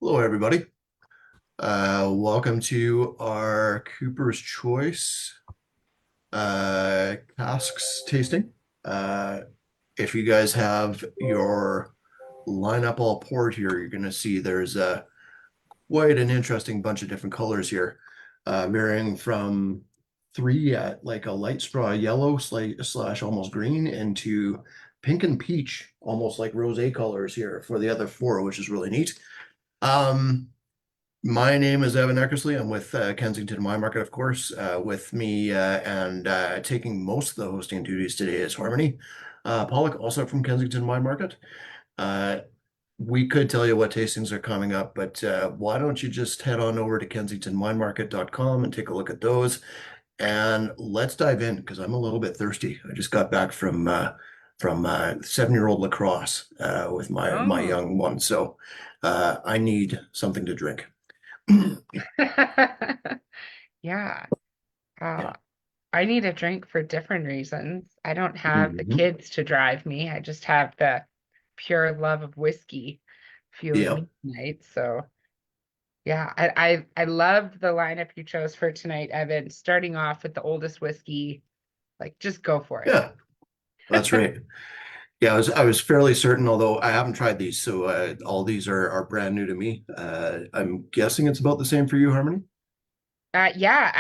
Hello, everybody. Welcome to our Cooper's Choice casks tasting. Uh, if you guys have your lineup all poured here, you're going to see there's quite an interesting bunch of different colors here, varying from three at like a light straw yellow slash almost green into pink and peach, almost like rosé colors here for the other four, which is really neat. Um, my name is Evan Eckersley. I'm with Kensington Wine Market, of course. With me and taking most of the hosting duties today is Harmony Pollock, also from Kensington Wine Market. Uh, we could tell you what tastings are coming up, but why don't you just head on over to kensingtonwinemarket.com and take a look at those, and let's dive in because I'm a little bit thirsty. I just got back from 7-year-old lacrosse with my Oh, young one, so I need something to drink. yeah. Uh, Yeah. I need a drink for different reasons. I don't have the Mhm. kids to drive me. I just have the pure love of whiskey fueling Yeah. me tonight. So yeah, I loved the lineup you chose for tonight, Evan. Starting off with the oldest whiskey, like just go for it. Yeah. That's right. Yeah, I was fairly certain, although I haven't tried these, so all these are brand new to me. I'm guessing it's about the same for you, Harmony. Yeah,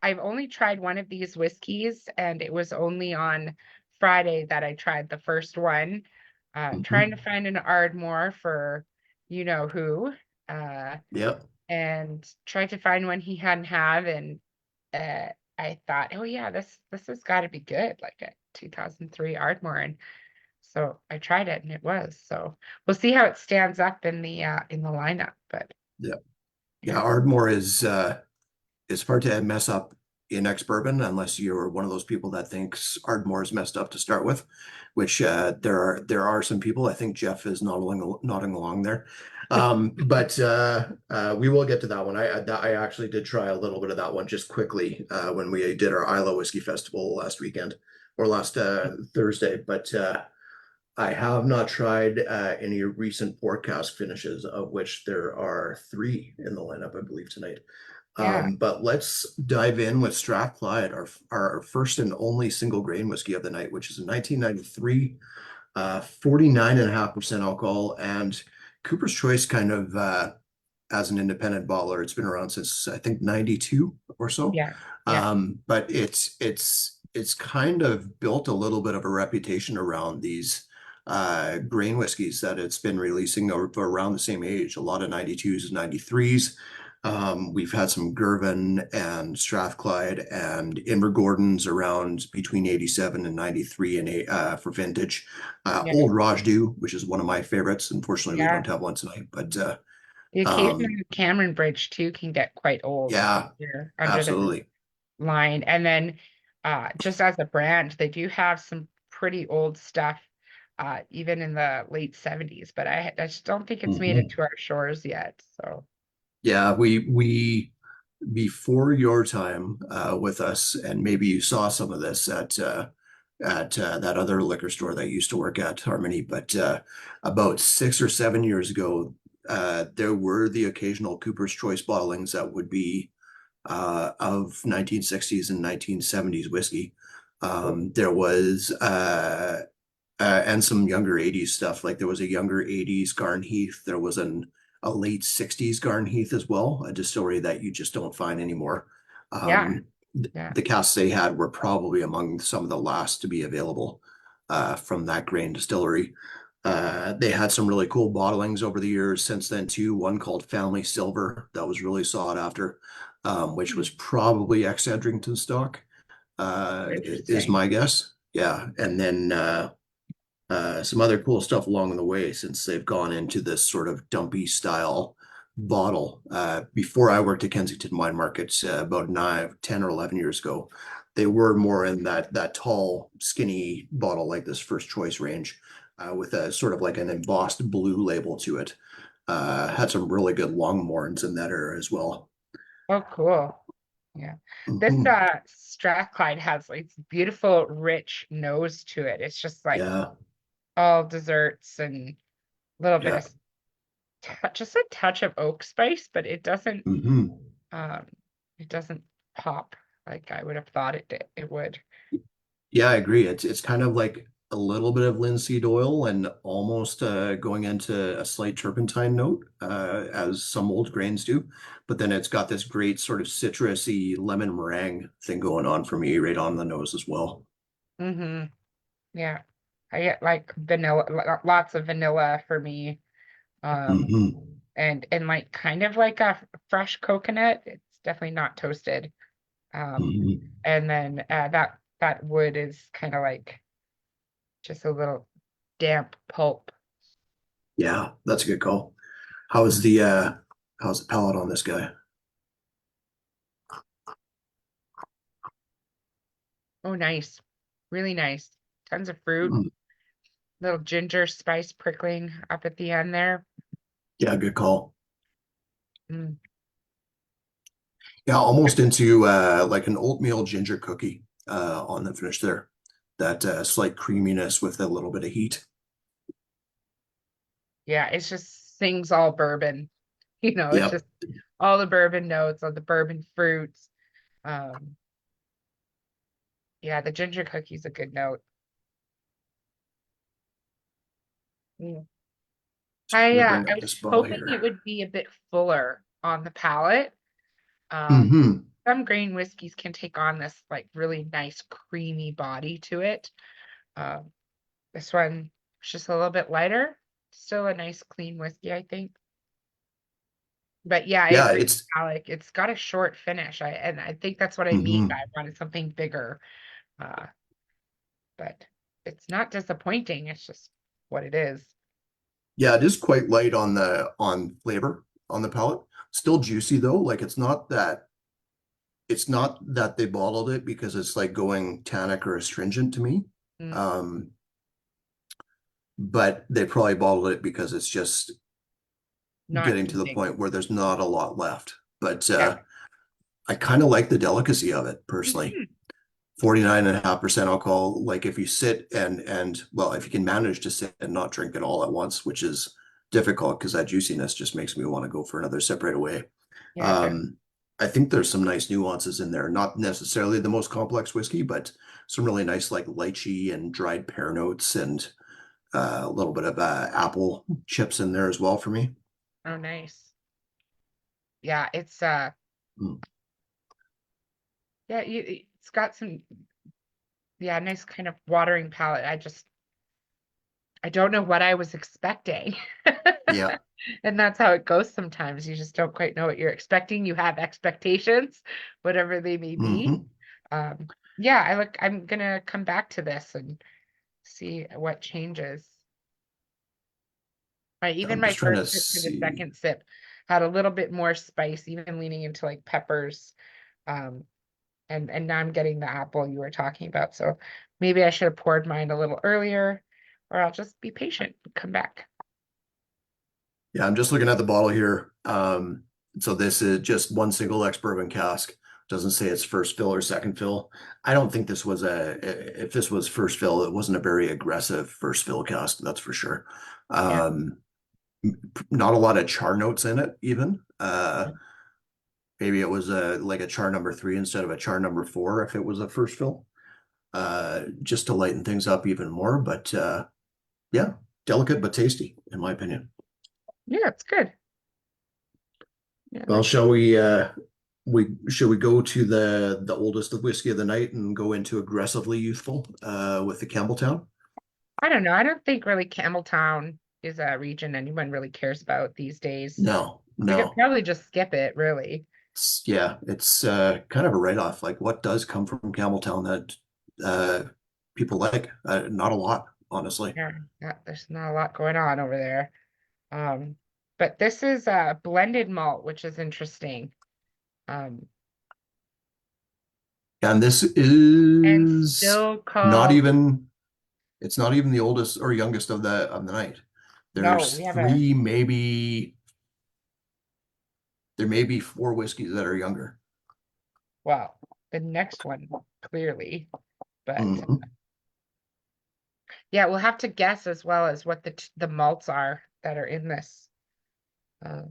I've only tried one of these whiskeys, and it was only on Friday that I tried the first one. Trying to Hmm. find an Ardmore for you know who, uh, Yeah. and tried to find one he hadn't have, and uh, I thought, oh yeah, this has got to be good, like a 2003 Ardmore, and so I tried it, and it was. So we'll see how it stands up in the lineup, but Yeah. Yeah. yeah, Ardmore is hard to mess up in ex-bourbon unless you're one of those people that thinks Ardmore is messed up to start with, which there are some people. I think Jeff is nodding along there. But we will get to that one. I actually did try a little bit of that one just quickly when we did our Isla Whiskey Festival last weekend or last Thursday. But I have not tried any recent forecast finishes, of which there are three in the lineup, I believe, tonight. yeah, But let's dive in with Strathclyde, our first and only single grain whiskey of the night, which is a 1993, 49.5% alcohol. And Cooper's Choice kind of as an independent bottler, it's been around since I think 92 or so. yeah, yeah, But it's kind of built a little bit of a reputation around these grain whiskeys that it's been releasing around the same age, a lot of 92s and 93s. We've had some Girvan and Strathclyde and Invergordons around between 87 and 93 and for vintage. yeah, Old Rajdu, which is one of my favorites. Unfortunately, we yeah. don't have one tonight, but The occasional um, Cameron Bridge too can get quite old yeah, here under the absolutely. line. And then just as a brand, they do have some pretty old stuff, even in the late 70s, but I just don't think it's made it Mhm. to our shores yet. So Yeah, we before your time with us, and maybe you saw some of this at that other liquor store that you used to work at, Harmony. But about 6 or 7 years ago, there were the occasional Cooper's Choice bottlings that would be of 1960s and 1970s whiskey. There was and some younger 80s stuff. Like there was a younger 80s Garnheath. There was a late 60s Garnheath as well, a distillery that you just don't find anymore. yeah, Um, yeah, the casks they had were probably among some of the last to be available from that grain distillery. They had some really cool bottlings over the years since then too. One called Family Silver that was really sought after, which was probably ex-Edrington stock, is interesting. my guess. Yeah, and then some other cool stuff along the way since they've gone into this sort of dumpy style bottle. Before I worked at Kensington Wine Markets about 10 or 11 years ago, they were more in that tall, skinny bottle like this First Choice range with a sort of like an embossed blue label to it. Had some really good Longmorns in that era as well. Oh, cool. Yeah. This Mhm. Strathclyde has like beautiful, rich nose to it. It's just like Yeah, all desserts and a little bit yeah. of just a touch of oak spice, but Hmm. um it doesn't pop like I would have thought it would. Yeah, I agree. It's kind of like a little bit of linseed oil and almost going into a slight turpentine note, as some old grains do. But then it's got this great sort of citrusy lemon meringue thing going on for me right on the nose as well. Mm-hmm. Yeah. I get like vanilla, lots of vanilla for me. Um, Hmm. and like kind of like a fresh coconut. It's definitely not toasted. Um, Hmm. and then that wood is kind of like just a little damp pulp. Yeah, that's a good call. How's the uh how's the palate on this guy? Oh, nice. Really nice. Tons of fruit, Mm, little ginger spice prickling up at the end there. yeah, good call. Mm. Yeah, almost into like an oatmeal ginger cookie on the finish there. That slight creaminess with a little bit of heat. Yeah, it's just sings all bourbon. It's Yep. just all the bourbon notes, all the bourbon fruits. Um, yeah, the ginger cookie's a good note. Mm. Just gonna bring I up was this bottle hoping it here. would be a bit fuller on the palate. Um, Hmm. some grain whiskeys can take on this like really nice creamy body to it. Um, this one is just a little bit lighter. Still a nice clean whiskey, I think. But yeah, I Yeah, agree, it's Alec. It's got a short finish. I think that's what I mean by mhm. I wanted something bigger. Uh, but it's not disappointing. It's just what it is. Yeah, it is quite light on the on flavor on the palate. Still juicy though. Like it's not that they bottled it because it's like going tannic or astringent to me. Mm, Um, but they probably bottled it because it's just not getting to the heating. point where there's not a lot left. But Yeah. I kind of like the delicacy of it personally. Mhm. 49.5% alcohol. Like if you sit and well, if you can manage to sit and not drink it all at once, which is difficult because that juiciness just makes me want to go for another sip right away. Yeah, it does. Um, I think there's some nice nuances in there. Not necessarily the most complex whiskey, but some really nice like lychee and dried pear notes and a little bit of apple chips in there as well for me. Oh, nice. Yeah, Mm. yeah, it's got some yeah, nice kind of watering palate. I don't know what I was expecting. Yeah. And that's how it goes sometimes. You just don't quite know what you're expecting. You have expectations, whatever they may be. Hmm. Yeah, I'm gonna come back to this and see what changes. Even I'm my just trying first to sip to the see. second sip had a little bit more spice, even leaning into like peppers. Um, and now I'm getting the apple you were talking about. So maybe I should have poured mine a little earlier, or I'll just be patient and come back. Yeah, I'm just looking at the bottle here. So this is just one single ex bourbon cask. Doesn't say it's first fill or second fill. I don't think this was if this was first fill, it wasn't a very aggressive first fill cask, that's for sure. Yeah. Um, Not a lot of char notes in it, even. Maybe it was like a char number three instead of a char number four if it was a first fill, just to lighten things up even more. But yeah, delicate but tasty, in my opinion. Yeah, it's good. Yeah, Well, shall we should we go to the oldest of whiskey of the night and go into aggressively youthful with the Campbeltown? I don't know. I don't think really Campbelltown is a region anyone really cares about these days. No, We could no. probably just skip it, really. Yeah, it's kind of a write-off. Like what does come from Campbeltown that people like? Not a lot, honestly. Yeah, there's not a lot going on over there. Um, but this is a blended malt, which is interesting. Um, And this and is still not called, even it's not even the oldest or youngest of the night. no, There's we have a, three, maybe there may be four whiskeys that are younger. well, the next one, clearly. But Mhm. yeah, we'll have to guess as well as what the malts are that are in this. Um,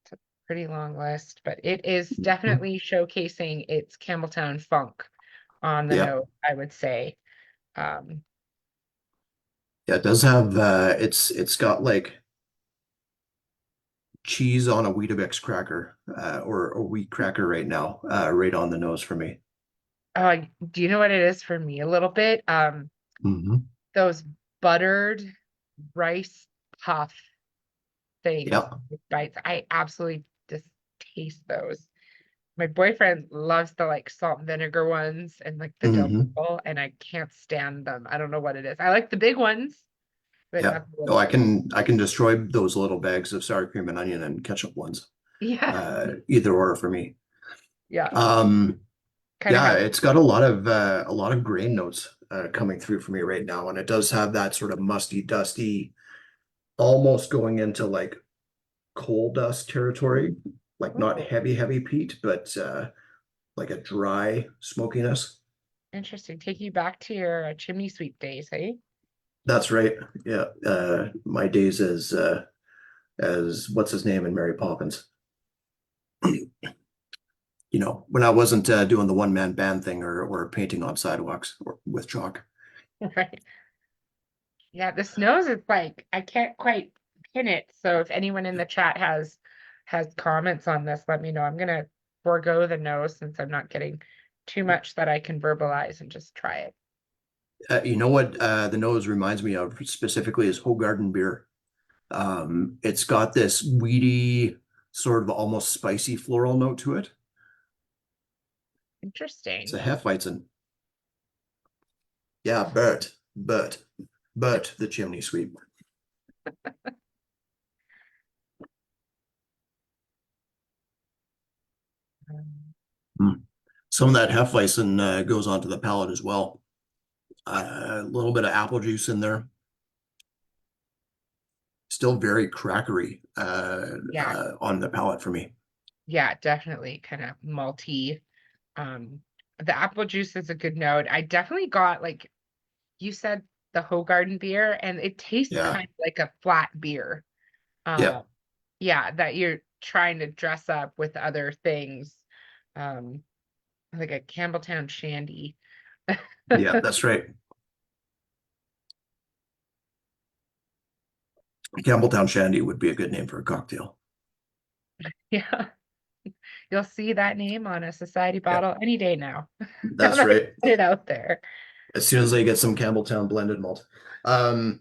it's a pretty long list, but it is definitely showcasing its Campbelltown funk on the Yep. note, I would say. Um, Yeah, it does have it's got like cheese on a Weetabix cracker or a wheat cracker right now, right on the nose for me. do you know what it is for me a little bit? Hmm. Those buttered rice puff things, Yep. bites. I absolutely distaste those. My boyfriend loves the like salt and vinegar ones and like the dill Hmm. pickle, and I can't stand them. I don't know what it is. I like the big ones, but Yeah. not the Oh, little ones. I can destroy those little bags of sour cream and onion and ketchup ones. Yeah, Either or for me. yeah. Um, Kind of yeah, have. it's got a lot of grain notes coming through for me right now, and it does have that sort of musty, dusty, almost going into like coal dust territory, like not Oh, heavy, heavy peat, but like a dry smokiness. interesting. Take you back to your chimney sweep days, hey? That's right. Yeah. My days as what's his name in Mary Poppins. When I wasn't doing the one man band thing or painting on sidewalks or with chalk. Right. Yeah, the snows is like I can't quite pin it. So if anyone in the chat has comments on this, let me know. I'm gonna forego the nose since I'm not getting too much that I can verbalize and just try it. You know what the nose reminds me of specifically is Hogarden beer. It's got this weedy, sort of almost spicy floral note to it. It's a Interesting. Hefeweizen. Yeah, but the chimney sweep. Um, Mm. Some of that Hefeweizen goes onto the palate as well. A little bit of apple juice in there. Still very crackery yeah, on the palate for me. yeah, definitely kind of malty. Um, the apple juice is a good note. I definitely got like you said the Hogarden beer, and it tastes Yeah, kind of like a flat beer. yeah, Uh, yeah, that you're trying to dress up with other things. Um, like a Campbelltown shandy. yeah, that's right. Campbelltown Shandy would be a good name for a cocktail. Yeah, you'll see that name on a society Yeah, bottle any day now. Now that's that I right. put it out there. As soon as they get some Campbelltown blended malt. Um,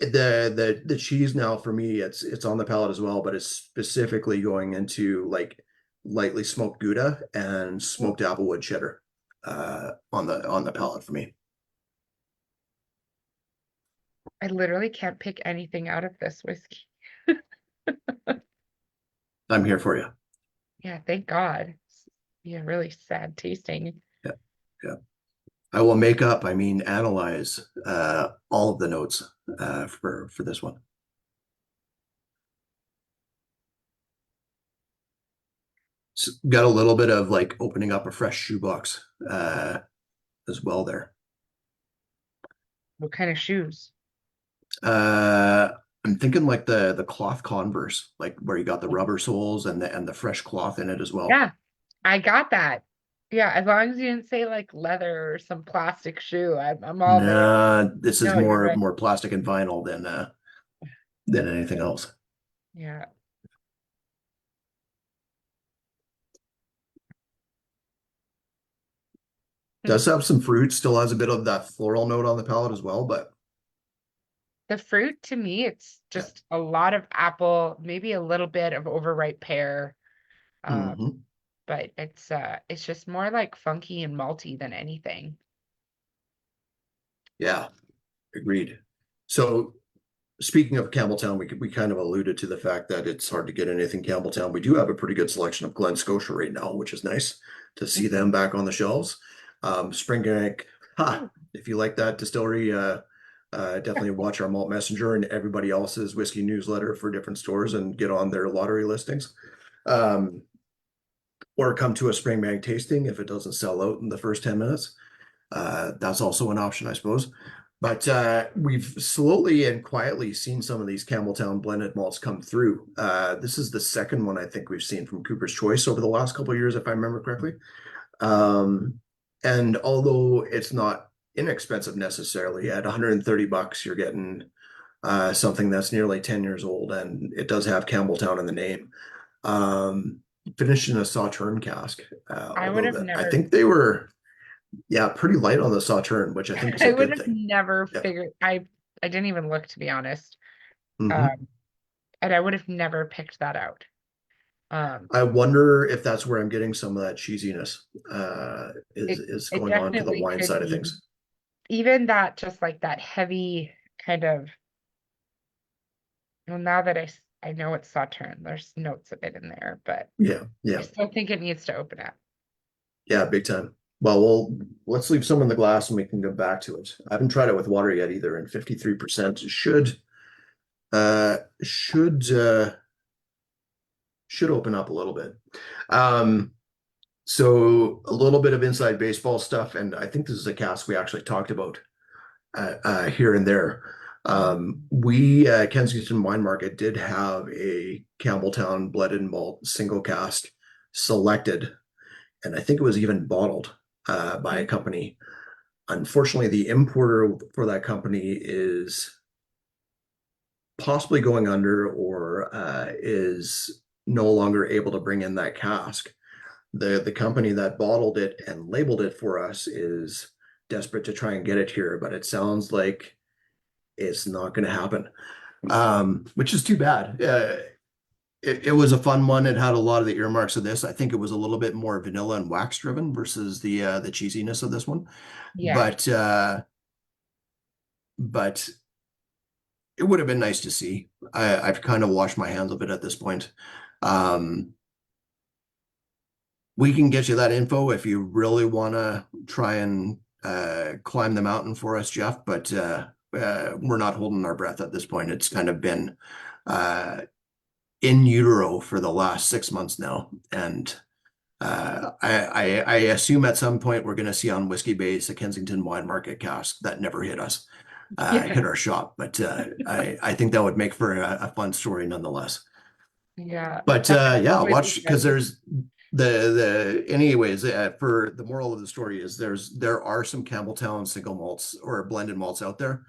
the cheese now for me, it's on the palate as well, but it's specifically going into like lightly smoked Gouda and Oh, smoked applewood cheddar on the palate for me. I literally can't pick anything out of this whiskey. I'm here for you. Yeah, thank God. Yeah, really sad tasting. Yeah, yeah. I will I mean, analyze all of the notes for this one. It's got a little bit of like opening up a fresh shoebox as well there. What kind of shoes? Uh, I'm thinking like the cloth Converse, like where you got the rubber soles and the fresh cloth in it as well. Yeah, I got that. Yeah, as long as you didn't say like leather or some plastic shoe, I'm all there. Nah, this is No, you're right. more plastic and vinyl than anything else. Yeah. Hmm. Does have some fruit, still has a bit of that floral note on the palate as well, but The fruit to me, it's yeah. just a lot of apple, maybe a little bit of overripe pear. Uh, Hmm. but it's just more like funky and malty than anything. Yeah, agreed. So speaking of Campbelltown, we kind of alluded to the fact that it's hard to get anything Campbelltown. We do have a pretty good selection of Glen Scotia right now, which is nice to see Mhm. them back on the shelves. Springbank, ha! Ooh, If you like that distillery, definitely watch our Malt Messenger and everybody else's whiskey newsletter for different stores and get on their lottery listings. Um, or come to a Springbank tasting if it doesn't sell out in the first 10 minutes. That's also an option, I suppose. But we've slowly and quietly seen some of these Campbeltown blended malts come through. This is the second one I think we've seen from Cooper's Choice over the last couple of years, if I remember correctly. Um, and although it's not inexpensive necessarily, at 130 bucks, you're getting something that's nearly 10 years old, and it does have Campbelltown in the name. Um, Finished in a Sauterne cask, I would although have that I never think they were, yeah, pretty light on the Sauterne, which I think is a I would good have thing. never Yeah. figured I didn't even look to be honest. Hmm. Um and I would have never picked that out. Um I wonder if that's where I'm getting some of that cheesiness, it is it going on to the definitely wine could side of be. things. Even that just like that heavy kind of, well, now that I know it's Sauterne, there's notes of it in there, but Yeah, I yeah, still think it needs to open up. yeah, big time. Well, let's leave some in the glass and we can go back to it. I haven't tried it with water yet either, and 53% uh should uh should open up a little bit. Um, so a little bit of inside baseball stuff, and I think this is a cast we actually talked about here and there. Mhm. We Kensington Wine Market did have a Campbelltown Blended Malt single cask selected, and I think it was even bottled by a Mhm. company. Unfortunately, the importer for that company is possibly going under or is no longer able to bring in that cask. The company that bottled it and labeled it for us is desperate to try and get it here, but it sounds like it's not going to happen, which is too bad. It was a fun one. It had a lot of the earmarks of this. I think it was a little bit more vanilla and wax driven versus the cheesiness of this one, Yeah. but but it would have been nice to see. I've kind of washed my hands of it at this point. Um, we can get you that info if you really want to try and climb the mountain for us, Jeff, but we're not holding our breath at this point. It's kind of been uh, in utero for the last 6 months now. And I assume at some point we're going to see on Whiskey Base a Kensington Wine Market cask that never hit us, Yeah. hit our shop. But I think that would make for a fun story nonetheless. Yeah. But That would yeah, always be watch because fun. there's the anyways for the moral of the story is there are some Campbelltown single malts or blended malts out there.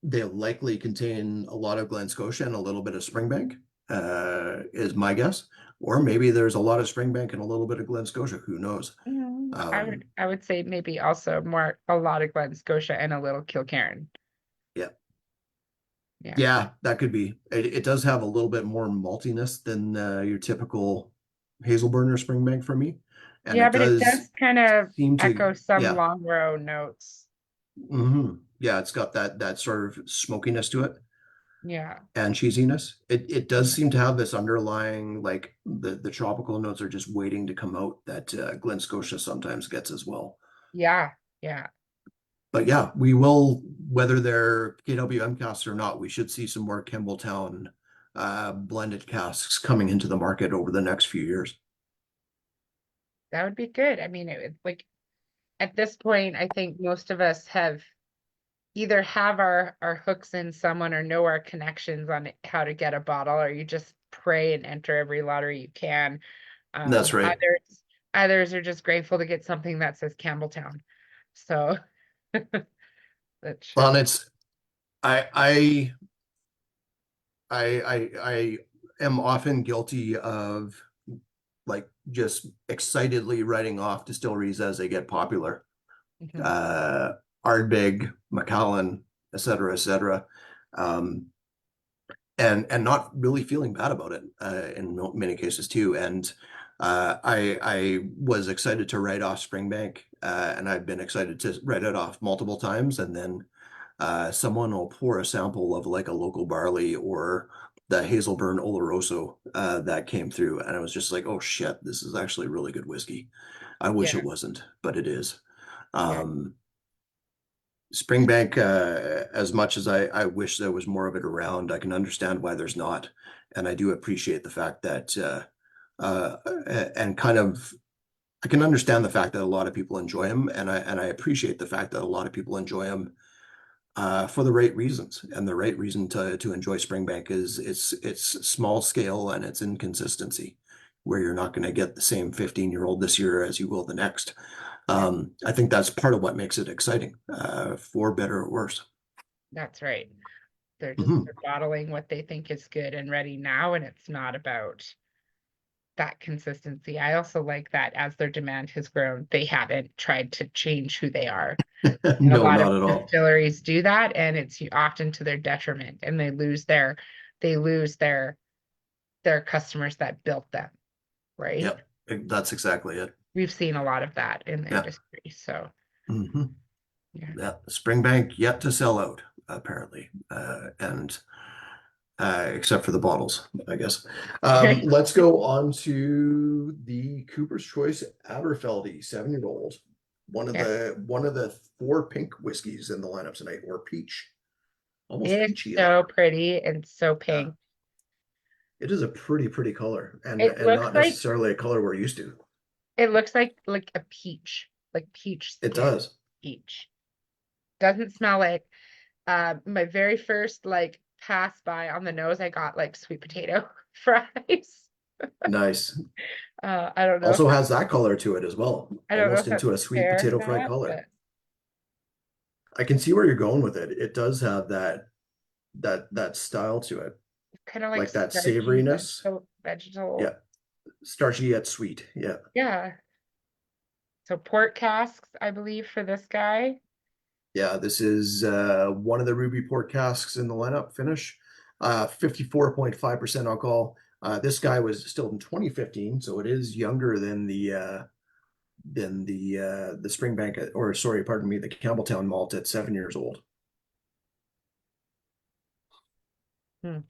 They likely contain a lot of Glen Scotia and a little bit of Springbank, is my guess. Or maybe there's a lot of Springbank and a little bit of Glen Scotia. Who knows? I would say maybe also more a lot of Glen Scotia and a little Kilcairn. Yeah. Yeah. Yeah, that could be. It does have a little bit more maltiness than your typical Hazelburn or Springbank for me. And Yeah, it but it does does kind of seem to, echo some yeah. long row notes. Yeah, it's got that sort of smokiness to it Yeah. and cheesiness. It does Yeah. seem to have this underlying, like the tropical notes are just waiting to come out that Glen Scotia sometimes gets as well. Yeah. Yeah. But yeah, we will, whether they're KWM casks or not, we should see some more Campbelltown blended casks coming into the market over the next few years. That would be good. I mean, it would like at this point, I think most of us have either have our hooks in someone or know our connections on how to get a bottle, or you just pray and enter every lottery you can. That's right. Others are just grateful to get something that says Campbelltown. So that Well, should. and it's I I am often guilty of like just excitedly writing off distilleries as they get popular. Mhm. Uh, Ardbeg, Macallan, et cetera, et cetera. Um, and not really feeling bad about it in many cases too. And I was excited to write off Springbank, and I've been excited to write it off multiple times. And then someone will pour a sample of like a local barley or the Hazelburn Oloroso that came through, and I was just like, oh shit, this is actually really good whiskey. I wish Yeah, it wasn't, but it is. yeah, Um, Springbank, as much as I wish there was more of it around, I can understand why there's not. And I do appreciate the fact that, uh, and kind of, I can understand the fact that a lot of people enjoy them. And I appreciate the fact that a lot of people enjoy them for the right reasons. And the right reason to enjoy Springbank is it's small scale and it's inconsistency, where you're not going to get the same 15-year-old this year as you will the next. Yeah, I think that's part of what makes it exciting, for better or worse. that's right. Mhm. They're bottling what they think is good and ready now, and it's not about that consistency. I also like that as their demand has grown, they haven't tried to change who they are. And a No, lot of not at all. distilleries do that, and it's often to their detriment, and they lose their customers that built them, right? Yep, that's exactly it. We've seen a lot of that in the Yeah. industry. So hmm yeah. Yeah. Springbank yet to sell out, apparently. And except for the bottles, I guess. Right. Let's go on to the Cooper's Choice Aberfeldy 7-year-old. Yeah. One of the four pink whiskeys in the lineup tonight, or peach, almost It's peachy. so pretty and so Yeah, pink. it is a pretty color, It and looks not like necessarily a color we're used to. like a peach, like peach It skin does. peach. Doesn't smell it. My very first like pass by on the nose, I got like sweet potato fries. Nice. I don't know if Also has that color to it as well, I don't know almost if that's into a sweet fair or potato fry not, color. but I can see where you're going with it. It does have that style to it, kind of like like that starchy savoriness. vegetable. Yeah, starchy yet sweet. Yeah, Yeah. So port casks, I believe, for this guy. yeah. This is one of the Ruby port casks in the lineup finish. 54.5% alcohol. This guy was distilled in 2015, so it is younger than the Springbank, or sorry, pardon me, the Campbeltown malt at 7 years old. Hmm.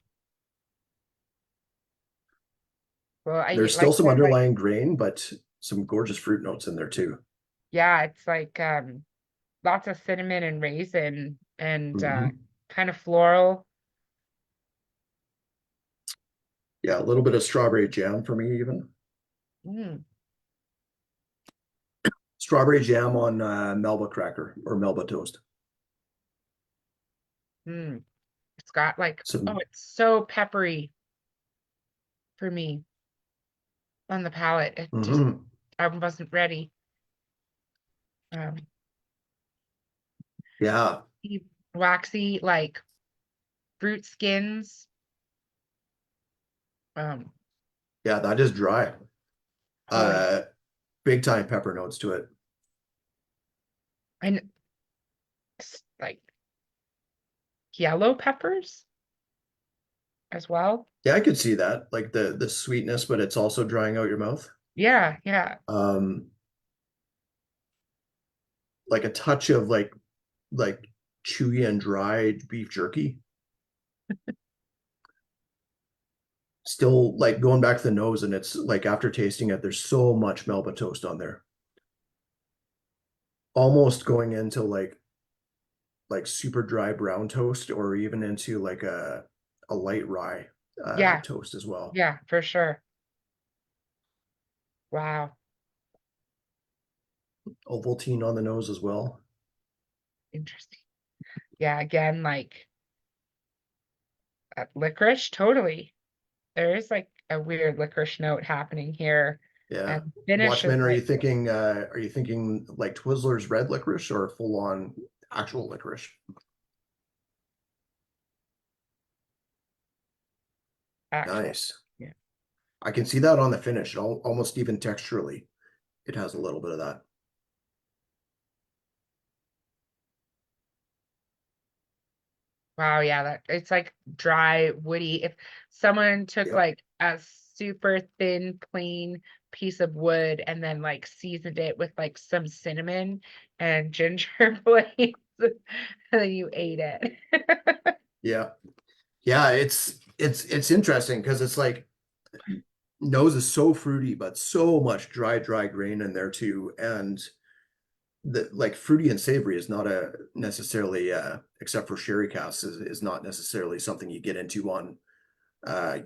Well, I There's still like some the like, underlying grain, but some gorgeous fruit notes in there too. yeah, it's like lots of cinnamon and raisin and hmm kind of floral. Yeah, a little bit of strawberry jam for me, even. Mm, Strawberry jam on Melba cracker or Melba toast. mm. It's got like, oh, Some, it's so peppery for me on the palate. It just, mhm. I wasn't ready. Um, Yeah, Waxy, like fruit skins. Um, yeah, that is dry. oh yeah. Uh, Big time pepper notes to it. And like yellow peppers as well. Yeah, I could see that, like the sweetness, but it's also drying out your mouth. Yeah, yeah, Um, like a touch of like chewy and dried beef jerky. Still like going back to the nose, and it's like after tasting it, there's so much Melba toast on there. Almost going into like super dry brown toast, or even into like a light rye yeah, toast as well. yeah, for sure. Wow, Ovaltine on the nose as well. interesting. Yeah, again, like licorice, totally. There is like a weird licorice note happening here. Yeah. And finish is Watchmen, like are you thinking like Twizzlers red licorice or full on actual licorice? actual. Nice. Yeah. I can see that on the finish. Almost even texturally, it has a little bit of that. Wow, yeah, that it's like dry, woody. If someone took Yep. like a super thin, plain piece of wood and then like seasoned it with like some cinnamon and ginger blades, and then you ate it. Yeah. Yeah, it's interesting because it's like nose is so fruity, but so much dry grain in there too. And the like fruity and savory is not a necessarily except for sherry casks is not necessarily something you get into on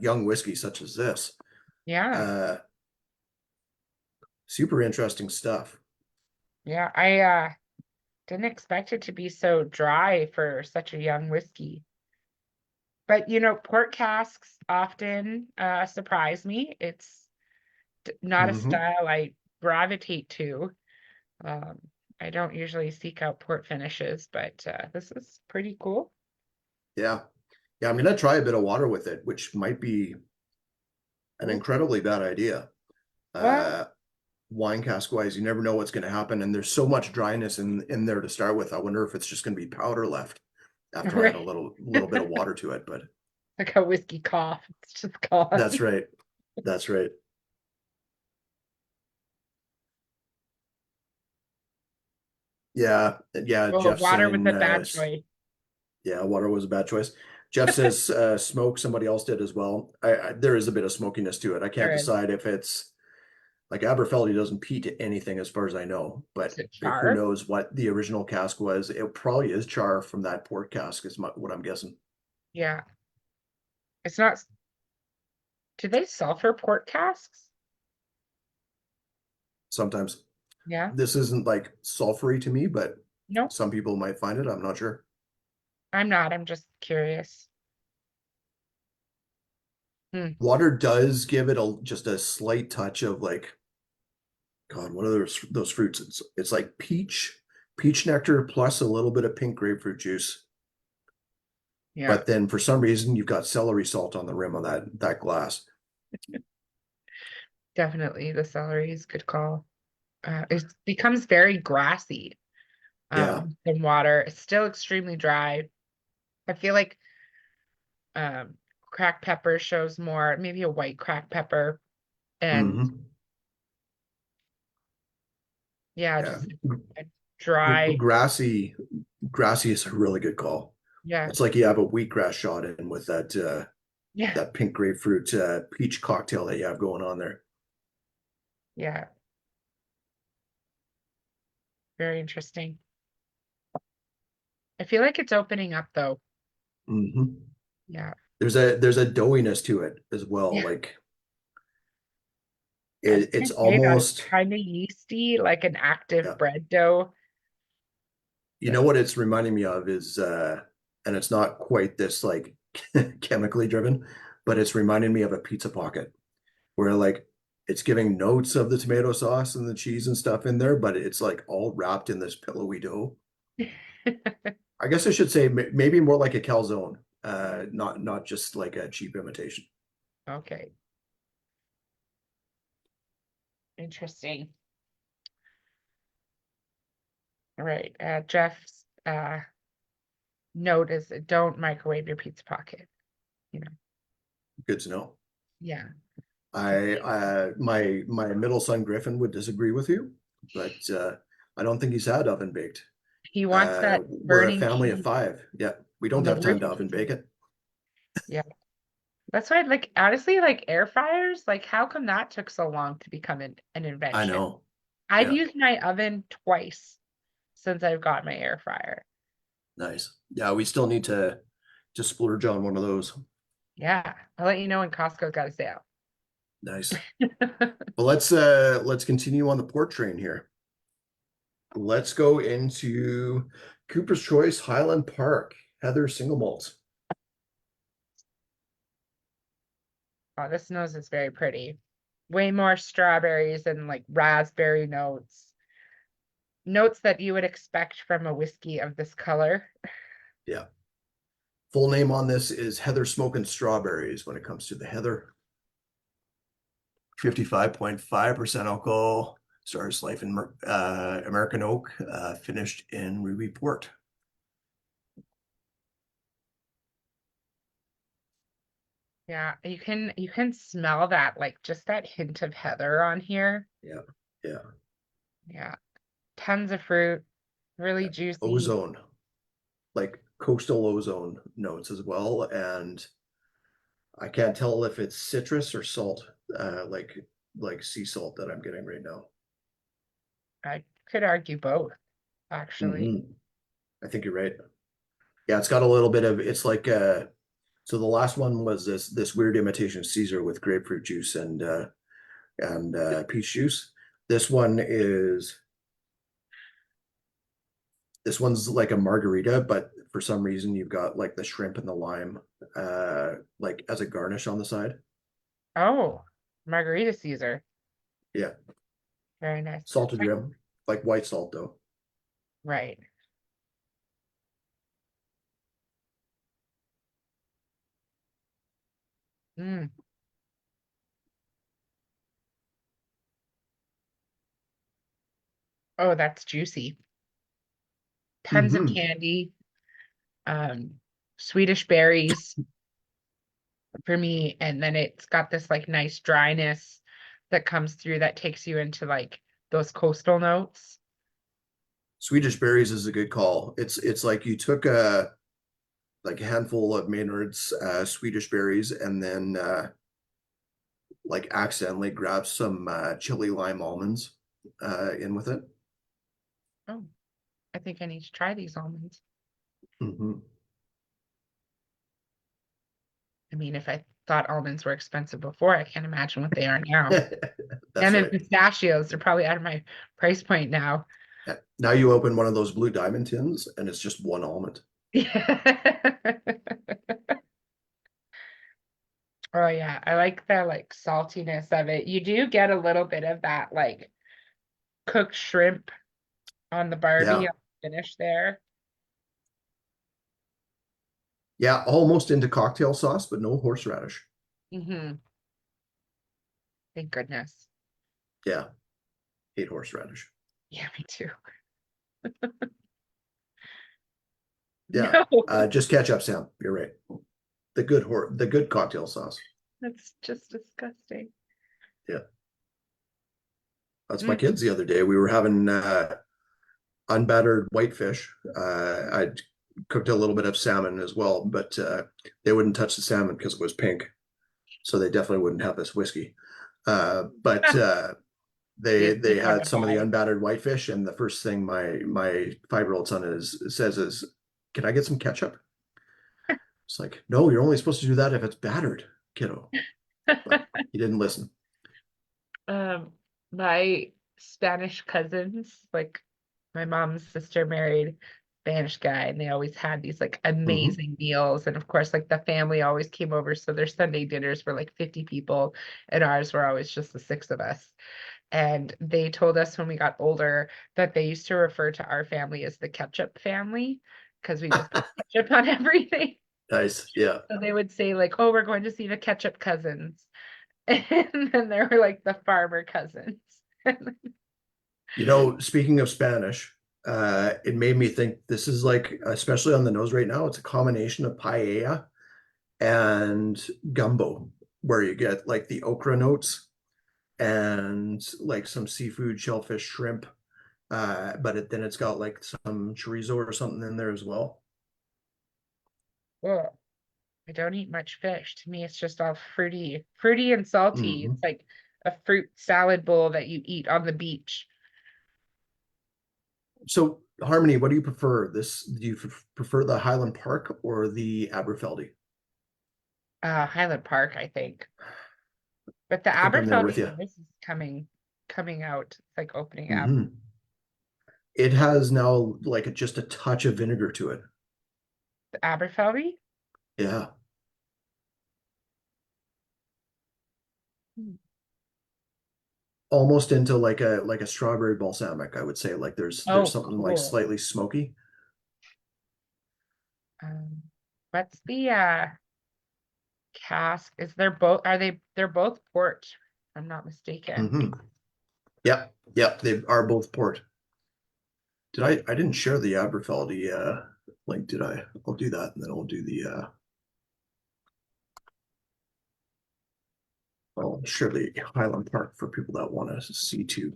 young whiskey such as this. Yeah, Uh Super interesting stuff. yeah. Didn't expect it to be so dry for such a young whiskey. But you know, port casks often surprise me. It's not a Hmm. style I gravitate to. Um, I don't usually seek out port finishes, but this is pretty cool. Yeah. Yeah, I'm gonna try a bit of water with it, which might be an Ooh. incredibly bad idea. Well, Uh, Wine cask wise, you never know what's going to happen, and there's so much dryness in there to start with. I wonder if it's just going to be powder left after I add a right. little bit of water to it. But Like a whiskey cough. It's just gone. that's right. That's right. Yeah, yeah. Oh, Jeff's water was saying, a bad choice. yeah, water was a bad choice. Jeff says smoke. Somebody else did as well. There is a bit of smokiness to it. I can't There is. decide if it's like Aberfeldy doesn't peat to anything as far as I know, Is but it who char? knows what the original cask was? It probably is char from that port cask, is what I'm guessing. Yeah. It's not. Do they sulfur port casks? Sometimes Yeah. this isn't like sulfury to me, but No, some people might find it. I'm not sure. I'm not. I'm just curious. Hmm. Water does give it just a slight touch of like, God, what are those fruits? It's like peach nectar plus a little bit of pink grapefruit juice. Yeah, But then for some reason you've got celery salt on the rim of that glass. definitely. The celery is a good call. It becomes very grassy Yeah. in water. It's still extremely dry. I feel like um, cracked pepper shows more, maybe a white cracked pepper. And Hmm. yeah, Yeah. just a dry. Grassy is a really good call. Yeah, It's like you have a wheatgrass shot in with yeah, that pink grapefruit peach cocktail that you have going on there. yeah. Very interesting. I feel like it's opening up though. Hmm. Yeah. There's a doughiness to it as well. Yeah. Like I was it's gonna say that it's almost, kind of yeasty, like an active yeah. bread dough. You know But what it's reminding me of is and it's not quite this like chemically driven, but it's reminding me of a pizza pocket where like it's giving notes of the tomato sauce and the cheese and stuff in there, but it's like all wrapped in this pillowy dough. I guess I should say maybe more like a calzone, not just like a cheap imitation. okay, interesting. All right. Jeff's note is don't microwave your pizza pocket. You know, Good to know. yeah. My middle son Griffin would disagree with you, but I don't think he's had oven baked. He wants that We're a burning family of cheese five. Yeah, we on don't the have time roof to of the oven bake table. it. Yeah. That's why, like, honestly, like air fryers, like, how come that took so long to become an I invention? know. I've Yeah, used my oven twice since I've got my air fryer. nice. Yeah, we still need to splurge on one of those. Yeah. I'll let you know when Costco's got a sale. Nice. Well, let's continue on the port train here. Let's go into Cooper's Choice Highland Park Heather Single Malt. Oh, this nose is very pretty. Way more strawberries and like raspberry notes. Notes that you would expect from a whiskey of this color. Yeah. Full name on this is Heather Smoking Strawberries when it comes to the Heather. 55.5% alcohol. Starts life in American oak, finished in ruby port. Yeah, you can smell that, like just that hint of heather on here. Yeah, yeah, Yeah. Tons of fruit, really yeah. juicy. Ozone, like coastal ozone notes as well. And I can't tell if it's citrus or salt, like sea salt that I'm getting right now. I could argue both, actually. Hmm. I think you're right. Yeah, it's got a little bit of it's like so the last one was this weird imitation Caesar with grapefruit juice and peach juice. This one is This one's like a margarita, but for some reason you've got like the shrimp and the lime, like as a garnish on the side. Oh, margarita Caesar. Yeah, Very nice. salted rim, like white salt though. Right. Mm. Oh, that's juicy. Tons of Hmm. candy. Um, Swedish berries for me, and then it's got this like nice dryness that comes through that takes you into like those coastal notes. Swedish berries is a good call. It's like you took a handful of Maynard's Swedish berries and then like accidentally grabbed some chili lime almonds in with it. Oh, I think I need to try these almonds. Hmm. I mean, if I thought almonds were expensive before, I can't imagine what they are now. That's And then right. pistachios, they're probably out of my price point now. Yeah. Now you open one of those blue diamond tins and it's just one almond. Oh yeah, I like the like saltiness of it. You do get a little bit of that like cooked shrimp on the Barbie Yeah. on the finish there. Yeah. Almost into cocktail sauce, but no horseradish. Hmm. Thank goodness. Yeah. Hate horseradish. Yeah, me too. Yeah. No, Just ketchup, Sam. You're right. The good cocktail sauce. that's just disgusting. Yeah. That's my Mm. kids the other day. We were having unbattered whitefish. I cooked a little bit of salmon as well, but they wouldn't touch the salmon because it was pink. So they definitely wouldn't have this whiskey. But they Disney kind had of some of the vibe. unbattered whitefish, and the first thing my 5-year-old son says is, "Can I get some ketchup?" It's like, no, you're only supposed to do that if it's battered, kiddo. But he didn't listen. Um, my Spanish cousins, like my mom's sister married Spanish guy, and they always had these like Hmm. amazing meals. And of course, like the family always came over, so their Sunday dinners were like 50 people, and ours were always just the six of us. And they told us when we got older that they used to refer to our family as the ketchup family because we just put ketchup on everything. Nice. Yeah. So they would say like, "Oh, we're going to see the ketchup cousins." And then there were like the farmer cousins. You know, speaking of Spanish, it made me think this is like, especially on the nose right now, it's a combination of paella and gumbo, where you get like the okra notes and like some seafood, shellfish, shrimp, then it's got like some chorizo or something in there as well. Well, I don't eat much fish. To me, it's just all fruity and salty. Hmm. It's like a fruit salad bowl that you eat on the beach. So, Harmony, what do you prefer? Do you prefer the Highland Park or the Aberfeldy? Highland Park, I think. But the I think I'm there with Aberfeldy you. this is coming out. It's like opening up. Hmm. It has now like just a touch of vinegar to it. The Aberfeldy? Yeah. Hmm. Almost into like a strawberry balsamic, I would say. Like there's Oh, something like cool. slightly smoky. Um, what's the cask? Is they're both they're both port, if I'm not mistaken. Hmm. Yep, yep, they are both port. I didn't share the Aberfeldy link, did I? I'll do that and then I'll share the Highland Park for people that want to see too.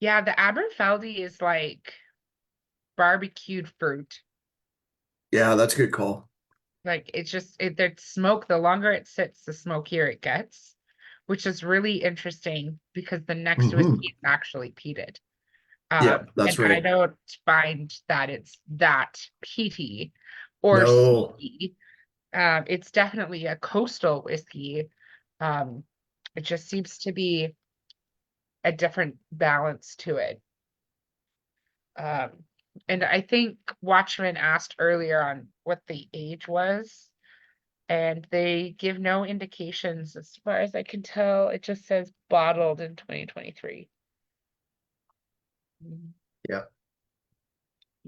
Yeah, the Aberfeldy is like barbecued fruit. Yeah, that's a good call. Like it's just the smoke, the longer it sits, the smokier it gets, which is really interesting because the next Hmm. whiskey is actually peated. Yeah, And that's I right. don't find that it's that peaty or No. smoky. It's definitely a coastal whiskey. Um, it just seems to be a different balance to it. Um, and I think Watchman asked earlier on what the age was, and they give no indications as far as I can tell. It just says bottled in 2023. Mhm. Yeah.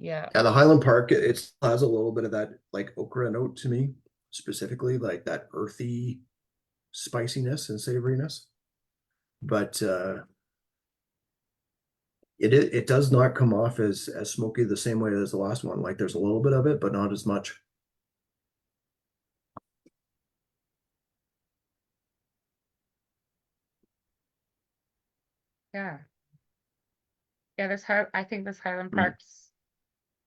Yeah, Yeah, the Highland Park, it still has a little bit of that like okra note to me, specifically like that earthy spiciness and savoriness. But it does not come off as smoky the same way as the last one. Like there's a little bit of it, but not as much. yeah, yeah. I think this Highland Mm, Park's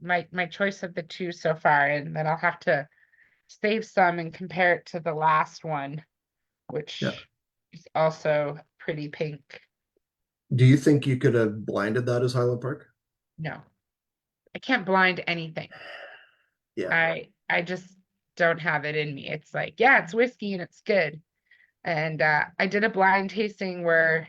my choice of the two so far, and then I'll have to save some and compare it to the last one, yeah. which is also pretty pink. Do you think you could have blinded that as Highland Park? No, I can't blind anything. Yeah. I just don't have it in me. It's like, yeah, it's whiskey and it's good. And I did a blind tasting where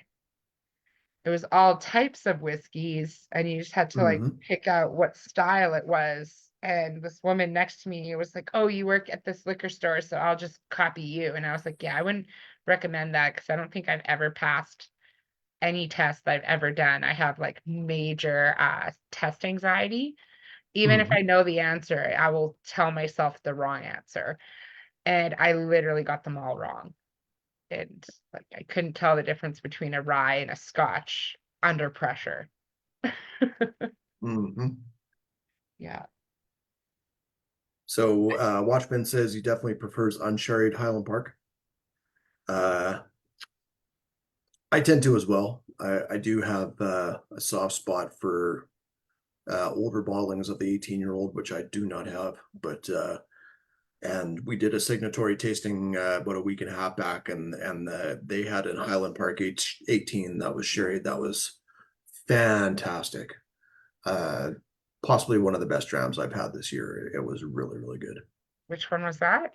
it was all types of whiskeys, and you just had to like Hmm. pick out what style it was. And this woman next to me was like, "Oh, you work at this liquor store, so I'll just copy you." And I was like, "Yeah, I wouldn't recommend that because I don't think I've ever passed any test I've ever done. I have like major test anxiety. Even if I Hmm. know the answer, I will tell myself the wrong answer. And I literally got them all wrong. And like I couldn't tell the difference between a rye and a scotch under pressure. Hmm. Yeah. So Watchman says he definitely prefers unsherried Highland Park. Uh, I tend to as well. I do have a soft spot for older bottlings of the 18-year-old, which I do not have. But and we did a signatory tasting about a week and a half back, and they had an Highland Park 18 that was sherry. That was fantastic. Uh, Possibly one of the best drams I've had this year. It was really, really good. Which one was that?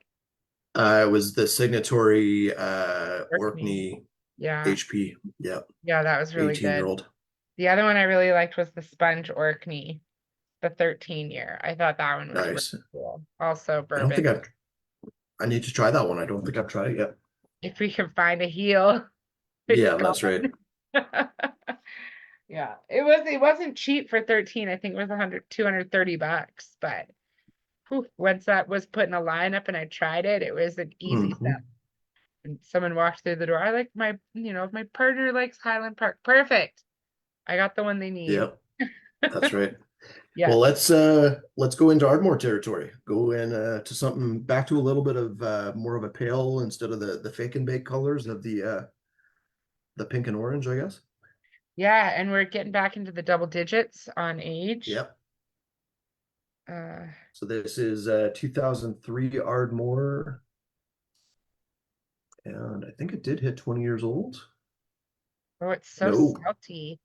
It was the signatory Orkney. Orkney Yeah. HP. Yep, Yeah, that was really 18 year good. old. The other one I really liked was the Sponge Orkney, the 13 year. I thought that one was really Nice. cool. Also I don't think bourbon. I need to try that one. I don't think I've tried it yet. If we can find a heel, it's Yeah, that's right. gone. Yeah. It wasn't cheap for 13. I think it was 230 bucks, but whew, once that was put in a lineup and I tried it, it was an easy sell. Hmm. And someone walked through the door. I like if my partner likes Highland Park. Perfect. I got the one they need. Yep, that's right. Yeah. Well, let's go into Ardmore territory. Go in to something back to a little bit of more of a pale instead of the fake and bake colors of the pink and orange, I guess. Yeah, and we're getting back into the double digits on age. Yep. Uh, So this is 2003 Ardmore, and I think it did hit 20 years old. oh, it's so No, salty.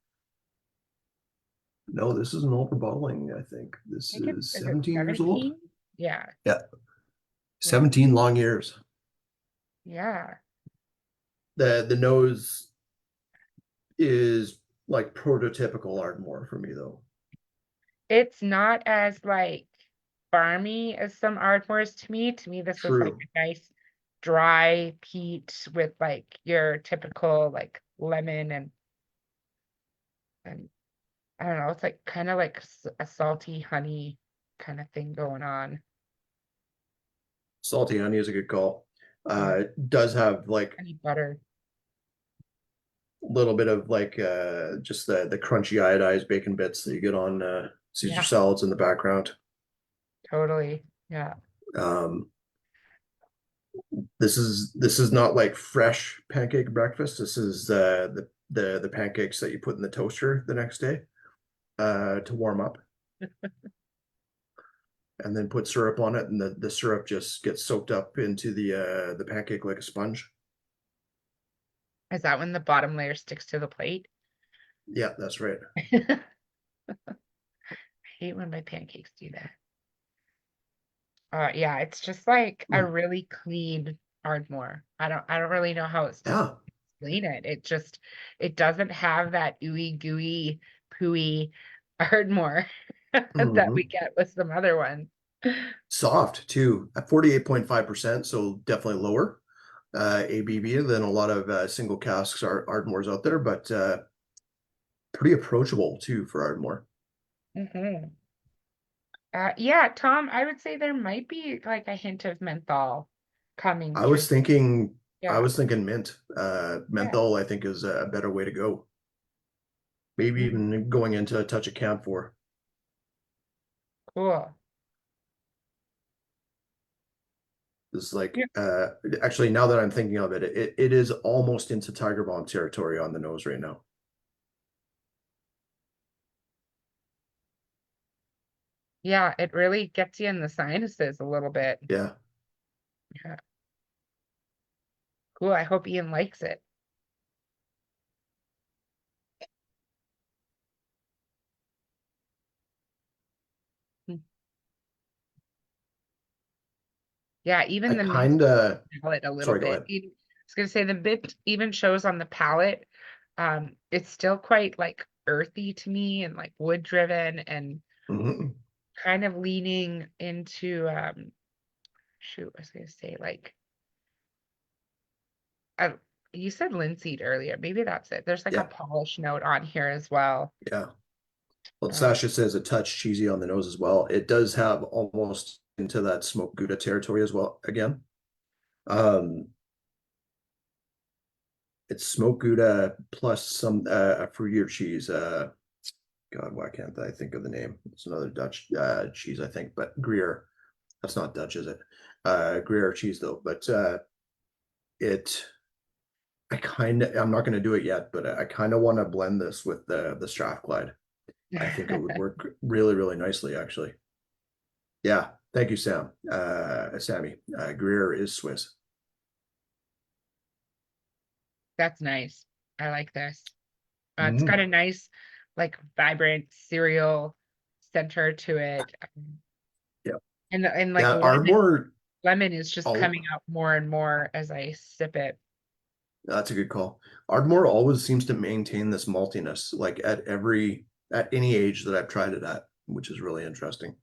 no, this is an overballing, I think. I This think is is it 17 years old. 17? Yeah. Yeah, Yeah. 17 long years. Yeah. The nose is like prototypical Ardmore for me though. It's not as like farmy as some Ardmores to me. To me, this was like True. a nice dry peat with like your typical like lemon and I don't know, it's like kind of like a salty honey kind of thing going on. Salty honey is a good call. Yeah, Does have like honey butter. a little bit of like just the crunchy iodized bacon bits that you get on Caesar Yeah, salads in the background. totally. Yeah. Um, this is not like fresh pancake breakfast. This is the pancakes that you put in the toaster the next day to warm up, and then put syrup on it, and the syrup just gets soaked up into the pancake like a sponge. Is that when the bottom layer sticks to the plate? Yeah, that's right. I hate when my pancakes do that. Yeah, it's just like a Hmm. really clean Ardmore. I don't really know how it's to Yeah. explain it. It doesn't have that ooey gooey pooey. Ardmore that we Hmm. get with some other ones. Soft too, at 48.5%, so definitely lower ABV than a lot of single casks are Ardmores out there, but pretty approachable too for Ardmore. Hmm. Yeah, Tom, I would say there might be like a hint of menthol coming I through. was thinking, I Yeah. was thinking mint. Yeah. Menthol, I think, is a better way to go. Maybe Mhm. even going into a touch of camphor. Cool. This is like, Yeah. actually, now that I'm thinking of it, it is almost into Tiger Bomb territory on the nose right now. Yeah, it really gets you in the sinuses a little bit. Yeah, Yeah. Cool. I hope Ian likes it. Hmm. Yeah, I even the mint kind of, palate a little sorry, go bit. ahead. I was gonna say the mint even shows on the palate. It's still quite like earthy to me and like wood driven and Mhm. kind of leaning into shoot, I was gonna say like uh, you said linseed earlier. Maybe that's it. There's like a Yeah, polish note on here as well. yeah. Well, Um, Sasha says a touch cheesy on the nose as well. It does have almost into that smoked Gouda territory as well. Again, um, it's smoked Gouda plus some a fruitier cheese. God, why can't I think of the name? It's another Dutch cheese, I think, but Gruyere. That's not Dutch, is it? Gruyere cheese though, but it. I'm not going to do it yet, but I kind of want to blend this with the Strathclyde. I think it would work really, really nicely, actually. Yeah, thank you, Sammy. Gruyere is Swiss. that's nice. I like this. It's got Mm, a nice, like, vibrant cereal center to it. yeah, And like yeah. lemon is just All coming out more and more as I sip it. that's a good call. Ardmore always seems to maintain this maltiness, like at any age that I've tried it at, which is really interesting.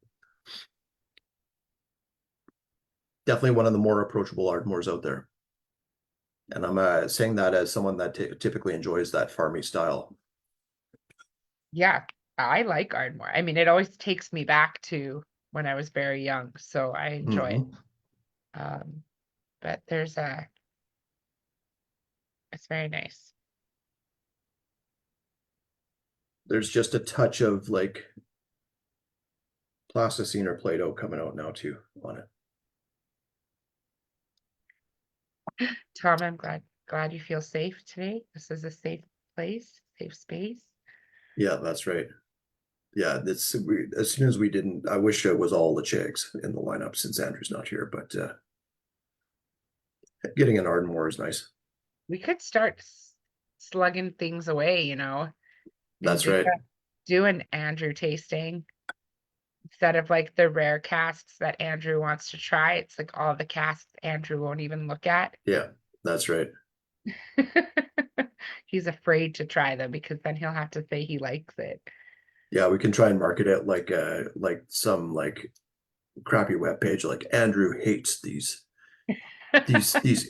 Definitely one of the more approachable Ardmores out there. And I'm saying that as someone that typically enjoys that farmy style. Yeah, I like Ardmore. I mean, it always takes me back to when I was very young, so I enjoy it. Hmm. Um, but it's very nice. There's just a touch of like plasticine or Play-Doh coming out now too on it. Tom, I'm glad you feel safe today. This is a safe place, safe space. Yeah, that's right. Yeah, as soon as we didn't, I wish it was all the Chigs in the lineup since Andrew's not here, but getting an Ardmore is nice. We could start slugging things away, and That's right. do an Andrew tasting instead of like the rare casts that Andrew wants to try. It's like all the casts Andrew won't even look at. Yeah, that's right. He's afraid to try them because then he'll have to say he likes it. Yeah, we can try and market it like some like crappy web page like Andrew hates these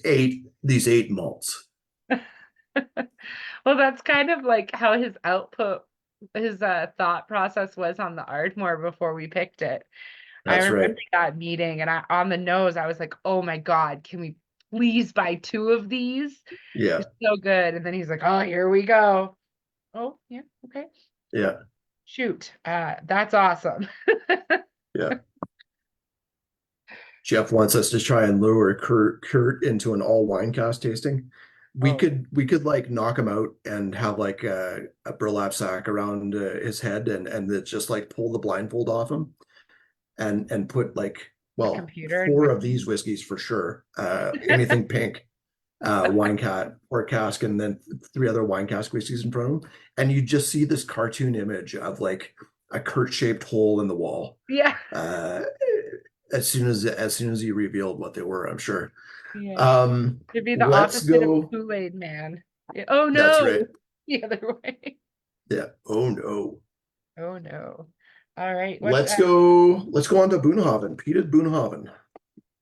eight malts. Well, that's kind of like how his thought process was on the Ardmore before we picked it. I That's right. remember that meeting, and on the nose, I was like, "Oh my God, can we please buy two of these? Yeah, It's so good." And then he's like, "Oh, here we go." Oh, yeah, okay. yeah, Shoot. That's awesome. yeah. Jeff wants us to try and lure Kurt into an all wine cast tasting. We Oh, could we could like knock him out and have like a burlap sack around his head and it's just like pull the blindfold off him and put like a well computer and four of whiskey. these whiskeys for sure. Anything pink, wine cat or cask, and then three other wine cask whiskeys in front of him, and you just see this cartoon image of like a Kurt shaped hole in the wall. Yeah. Uh, as soon as he revealed what they were, I'm sure. Yeah. Um, It'd be the let's opposite of go. Kool-Aid Man. Yeah. Oh That's right. no. The other way. Yeah. Oh no. Oh no. All right, what's Let's go on to Bunnahabhain, peated Bunnahabhain.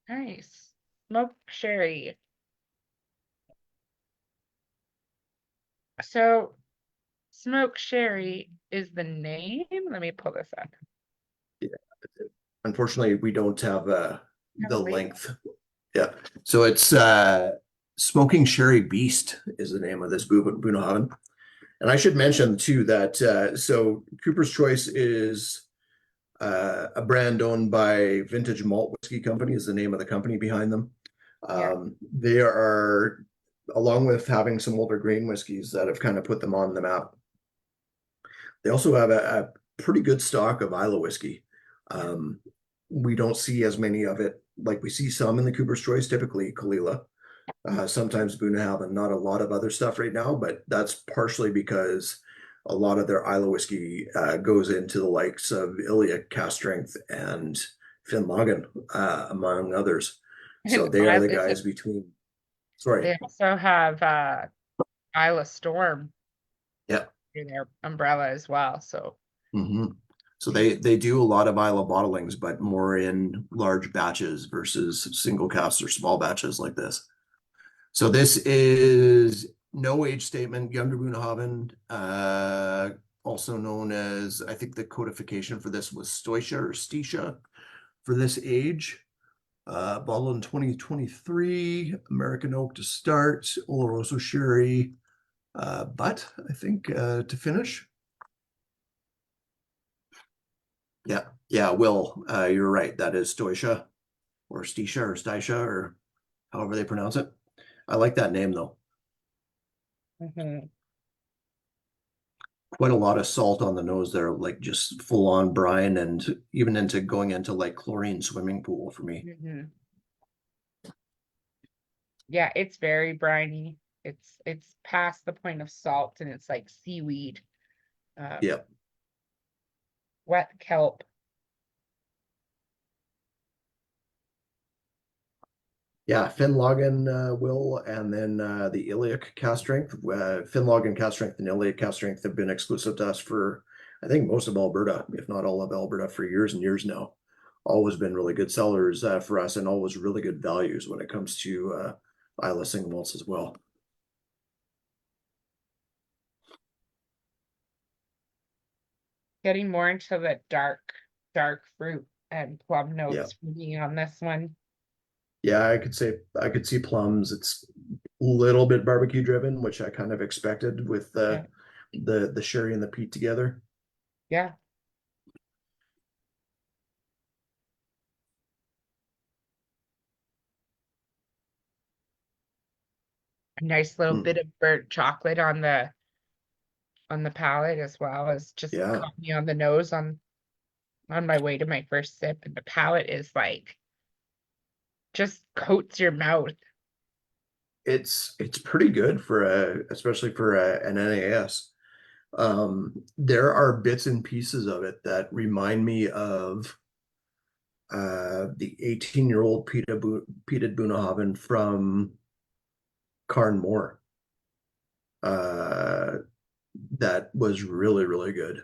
nice? Smoke sherry. So smoke sherry is the name. Let me pull this up. Yeah. Unfortunately, we don't have Have a the label. length. Yeah. So it's Smoking Sherry Beast is the name of this Bunnahabhain. And I should mention too that so Cooper's Choice is a brand owned by Vintage Malt Whiskey Company is the name of the company behind them. Yeah. They are, along with having some older grain whiskeys that have kind of put them on the map. They also have a pretty good stock of Isla whiskey. Um, we don't see as many of it. Like we see some in the Cooper's Choice, typically Caol Ila, sometimes Bunnahabhain, not a lot of other stuff right now, but that's partially because a lot of their Isla whiskey goes into the likes of Iliac, Cask Strength, and Finlagan, among others. So And they are I the is it guys between. Sorry, they also have Isla Storm yeah. in their umbrella as well. So hmm So these they do a lot of Isla bottlings, but more in large batches versus single casts or small batches like this. So this is no age statement, younger Bunnahabhain, also known as, I think the codification for this was Stoisha or Stisha for this age. Bottled in 2023, American oak to start, Oloroso sherry, but I think to finish. Yeah, yeah, Will, you're right. That is Stoisha or Stisha or Stisha or however they pronounce it. I like that name though. mhm, Quite a lot of salt on the nose there, like just full on brine and even into going into like chlorine swimming pool for me. mhm. Yeah, it's very briny. It's past the point of salt and it's like seaweed, um, Yep. wet kelp. Yeah, Finlagen will, and then the iliac cast strength. Finlagen cast strength and iliac cast strength have been exclusive to us for, I think, most of Alberta, if not all of Alberta, for years and years now. Always been really good sellers for us, and always really good values when it comes to Isla single malts as well. Getting more into the dark fruit and plum Yeah, notes for me on this one. yeah, I could see plums. It's a little bit barbecue driven, which I kind of expected with Yeah, the sherry and the peat together. yeah. A nice little bit Hmm. of burnt chocolate on the palate as well as just Yeah, caught me on the nose on my way to my first sip, and the palate is like just coats your mouth. it's pretty good for especially for an NAS. There are bits and pieces of it that remind me of the 18-year-old peated Bunnahabhain from Carnmore. Uh, that was really, really good.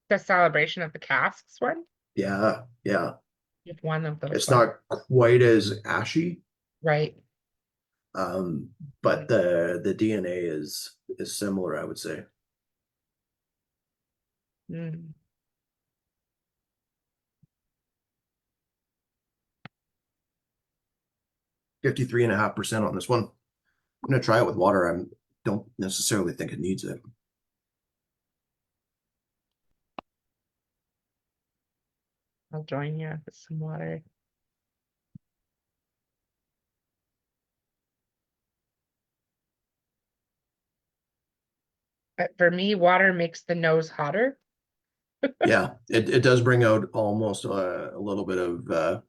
The celebration of the casks one, Yeah, yeah. if one of those It's ones, not quite as ashy, right? um, but Mhm. the DNA is similar, I would say. Mm. 53.5% on this one. I'm gonna try it with water. I don't necessarily think it needs it. I'll join you with some water. But for me, water makes the nose hotter. Yeah, it does bring out almost a little bit of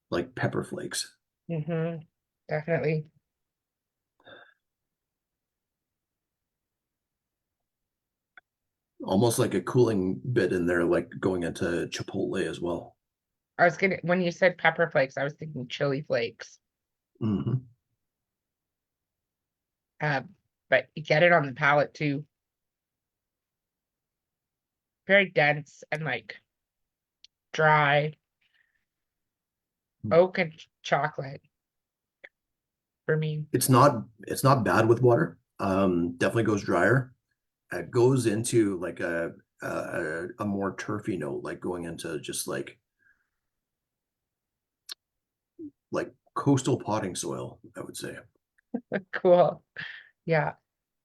like pepper flakes, Definitely. almost like a cooling bit in there, like going into Chipotle as well. I was gonna, when you said pepper flakes, I was thinking chili flakes. Hmm Um, but you get it on the palate too. very dense and like dry. Oak and chocolate for me. It's not bad with water. Definitely goes drier. It goes into like a more turfy note, like going into just like coastal potting soil, I would say. Cool. Yeah.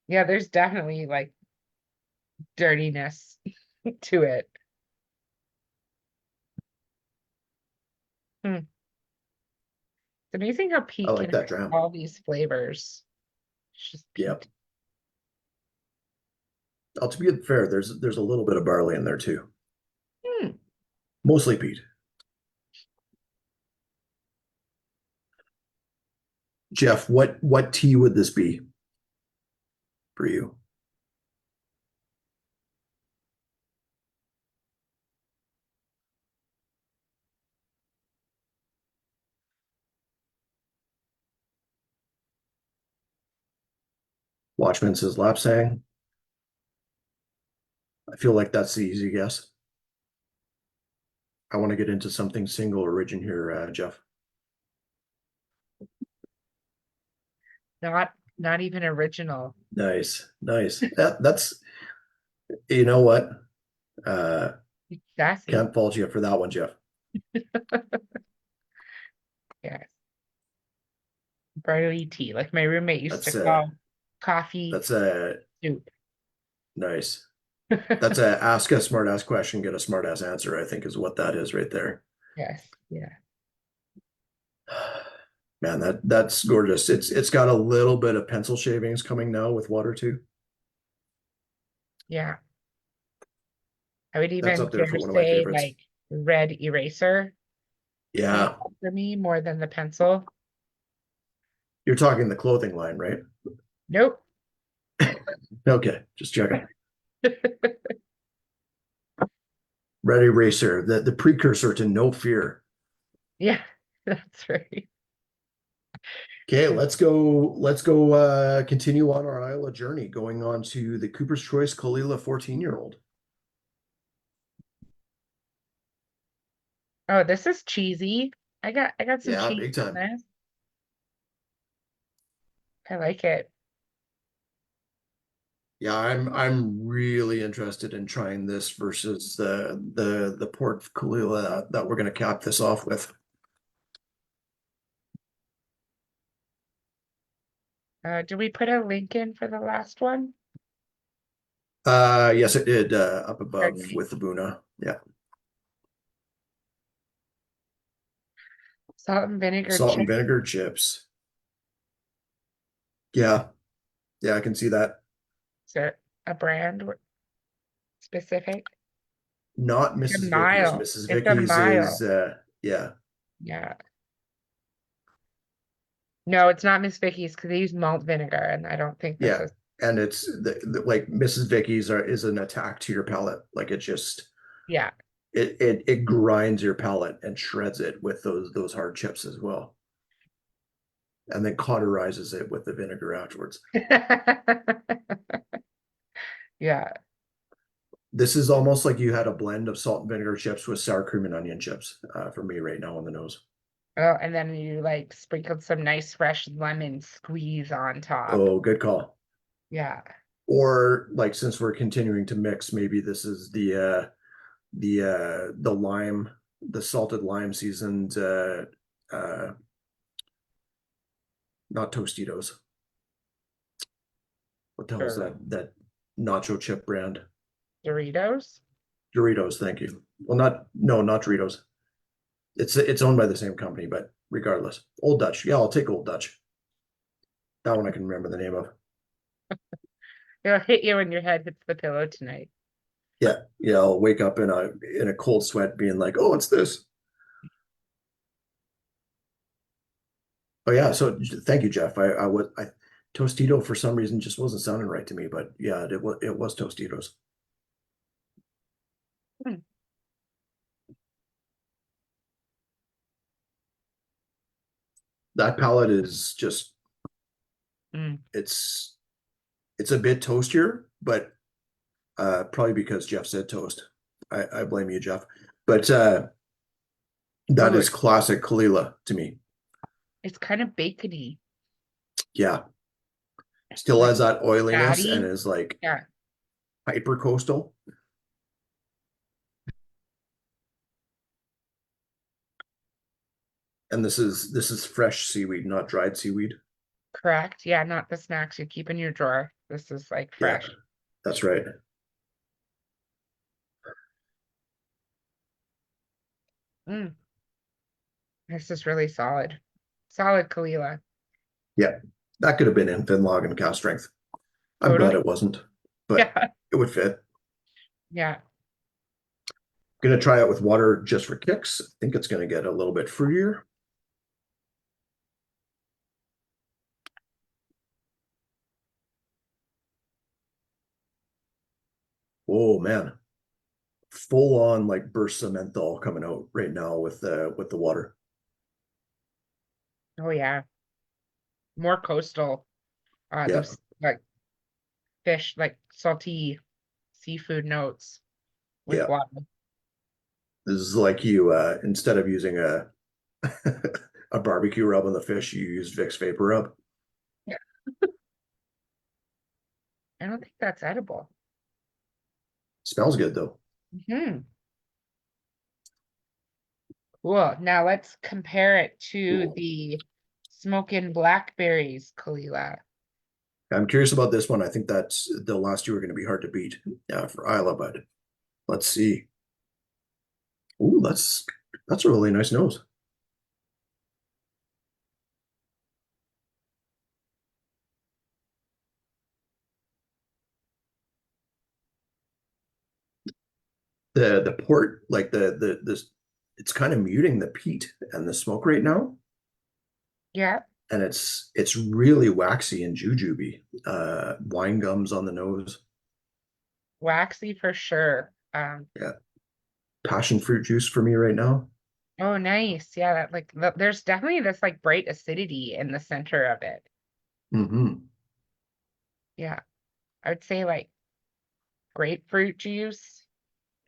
Yeah, there's definitely like dirtiness to it. Hmm. It's amazing how I peat can like that have dram. all these flavors. It's just Yep. peat. To be fair, there's a little bit of barley in there too. Hmm. Mostly peat. Jeff, what tea would this be for you? Watchman says Lapsang. I feel like that's the easy guess. I want to get into something single origin here, Jeff. Not even original. Nice, nice. That's you know what? Uh, Sassy. can't fault you for that one, Jeff. Yes. Barley tea. Like my roommate used to That's call coffee that's a soup. nice. That's a ask a smart ass question, get a smart ass answer, I think is what that is right there. Yes. Yeah. Man, that's gorgeous. It's got a little bit of pencil shavings coming now with water too. Yeah. I would That's even up there dare for one of my say favorites. like red eraser comes Yeah, up for me more than the pencil. you're talking the clothing line, right? Nope. Okay, just checking. Red Eraser, the precursor to No Fear. Yeah, that's right. Okay, let's go continue on our Isla journey, going on to the Cooper's Choice Caol Ila 14-year-old. Oh, this is cheesy. I got some Yeah, cheese big in time. this. I like it. Yeah, I'm really interested in trying this versus the port Caol Ila that we're gonna cap this off with. Do we put a link in for the last one? Yes, it did up above Okay. with the Buna. Yeah. Salt and vinegar Salt and chip. vinegar chips. Yeah, yeah, I can see that. Is there a brand specific? Not It's a Mrs. Vicky's. mile. Mrs. It's a Vicky's is mile. yeah. Yeah. No, it's not Miss Vicky's because they use malt vinegar, and I don't think this Yeah. is. And it's like Mrs. Vicky's is an attack to your palate. Like it just Yeah. it grinds your palate and shreds it with those hard chips as well. And then cauterizes it with the vinegar afterwards. Yeah. This is almost like you had a blend of salt and vinegar chips with sour cream and onion chips for me right now on the nose. Oh, and then you like sprinkled some nice fresh lemon squeeze on top. Oh, good call. Yeah. Or like since we're continuing to mix, maybe this is the lime, the salted lime seasoned uh not Tostitos. What the hell is Or that nacho chip brand? Doritos. Doritos, thank you. Well, not Doritos. It's owned by the same company, but regardless. Old Dutch. Yeah, I'll take Old Dutch. That one I can remember the name of. It'll hit you when your head hits the pillow tonight. Yeah, yeah, I'll wake up in a cold sweat being like, oh, it's this. Oh yeah, so thank you, Jeff. I Tostito for some reason just wasn't sounding right to me, but yeah, it was Tostitos. Hmm. That palette is just Mm. it's it's a bit toastier, but Probably because Jeff said toast. I blame you, Jeff. But that Oh, is classic Caol Ila to me. it's kind of bacony, Yeah. Still like has that oiliness and fatty. is like Yeah, hyper coastal. And this is fresh seaweed, not dried seaweed. correct. Yeah, not the snacks you keep in your drawer. This is like Yeah, fresh. that's right. Mm, this is really solid. Solid Caol Ila. Yeah, that could have been in Finlog and cast strength. I'm glad Totally. it wasn't, but Yeah. it would fit. Yeah. Gonna try it with water just for kicks. I think it's gonna get a little bit fruitier. Oh man, full on like bursts of menthol coming out right now with the water. Oh yeah. More coastal. Yeah, Those like fish, like salty seafood notes with yeah. water. This is like you instead of using a a barbecue rub on the fish, you use Vicks Vapor Rub. I don't think that's edible. Smells good though. Hmm. Cool. Now let's compare it to Ooh. the Smoking Blackberries Caol Ila. I'm curious about this one. I think that's the last two are going to be hard to beat for Isla, but let's see. Ooh, that's a really nice nose. The port, like the this, it's kind of muting the peat and the smoke right now, Yeah, and it's really waxy and jujubey. Wine gums on the nose. waxy for sure. Yeah, passion fruit juice for me right now. Oh, nice. Yeah, that there's definitely this like bright acidity in the center of it. Hmm. Yeah, I would say like grapefruit juice.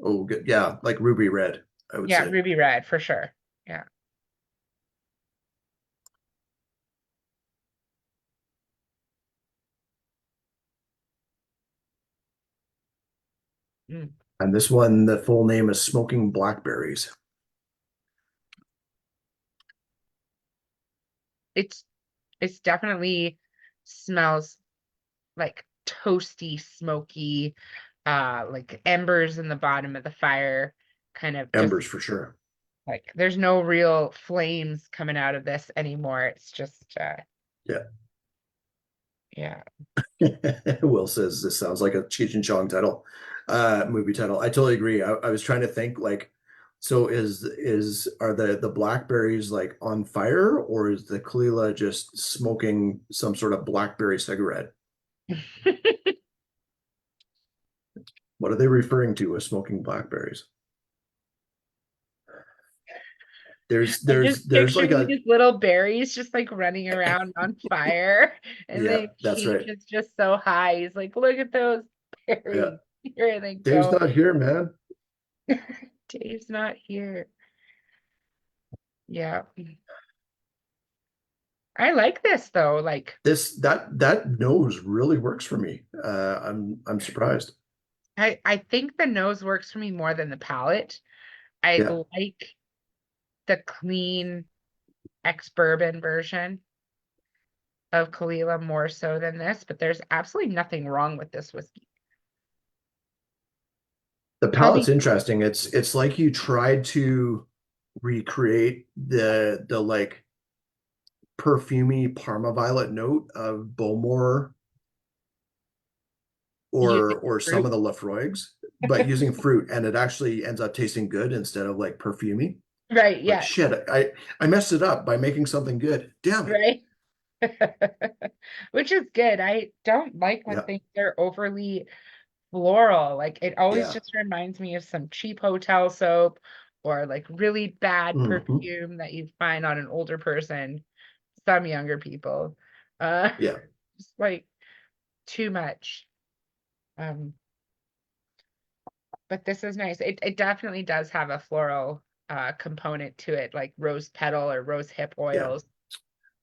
Oh, good. Yeah, like ruby red, I would Yeah, say. ruby red for sure. Yeah. Mm. And this one, the full name is Smoking Blackberries. It's it's definitely smells like toasty, smoky, like embers in the bottom of the fire, kind of just Embers for sure. like there's no real flames coming out of this anymore. It's just Yeah. yeah. Will says this sounds like a Cheech and Chong title, movie title. I totally agree. I was trying to think like, so is are the blackberries like on fire or is the Caol Ila just smoking some sort of blackberry cigarette? What are they referring to as smoking blackberries? There's I'm there's just there's like picturing a these little berries just like running around on fire, and yeah, then that's Cheech right. is just so high. He's like, "Look at those Yeah. berries! Here they Dave's go." not here, man. Dave's not here. Yeah, I like this though. Like, That nose really works for me. I'm surprised. I think the nose works for me more than the palate. I Yeah. like the clean ex-bourbon version of Caol Ila more so than this, but there's absolutely nothing wrong with this whiskey. The Tell palate's me, interesting. It's like you tried to recreate the like perfumey Parma violet note of Bowmore using or some fruit, of the Lafroigs, but using fruit, and it actually ends up tasting good instead of like perfumey. right? Like Yeah, shit, I messed it up by making something good. Damn it. right. Which is good. I don't like when Yeah, things are overly floral. Like it always yeah. just reminds me of some cheap hotel soap or like really bad Hmm. perfume that you find on an older person, some younger people. Uh, Yeah. just like too much. Um, but this is nice. It definitely does have a floral component to it, like rose petal or rose hip Yeah, oils.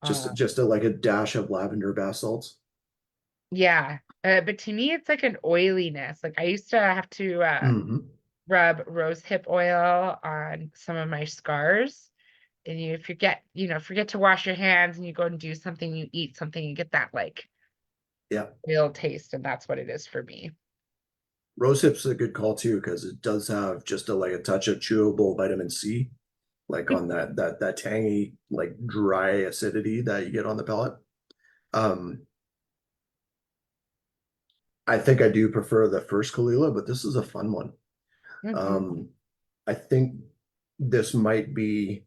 just Uh, like a dash of lavender bath salts. yeah. But to me, it's like an oiliness. Like I used to have to Hmm. rub rose hip oil on some of my scars. And you forget, forget to wash your hands and you go and do something, you eat something, you get that like Yeah, real taste, and that's what it is for me. rosehip's a good call too because it does have just a like a touch of chewable vitamin C, like on that tangy like dry acidity that you get on the palate. Um, I think I do prefer the first Caol Ila, but this is a fun one. Hmm. Um, I think this might be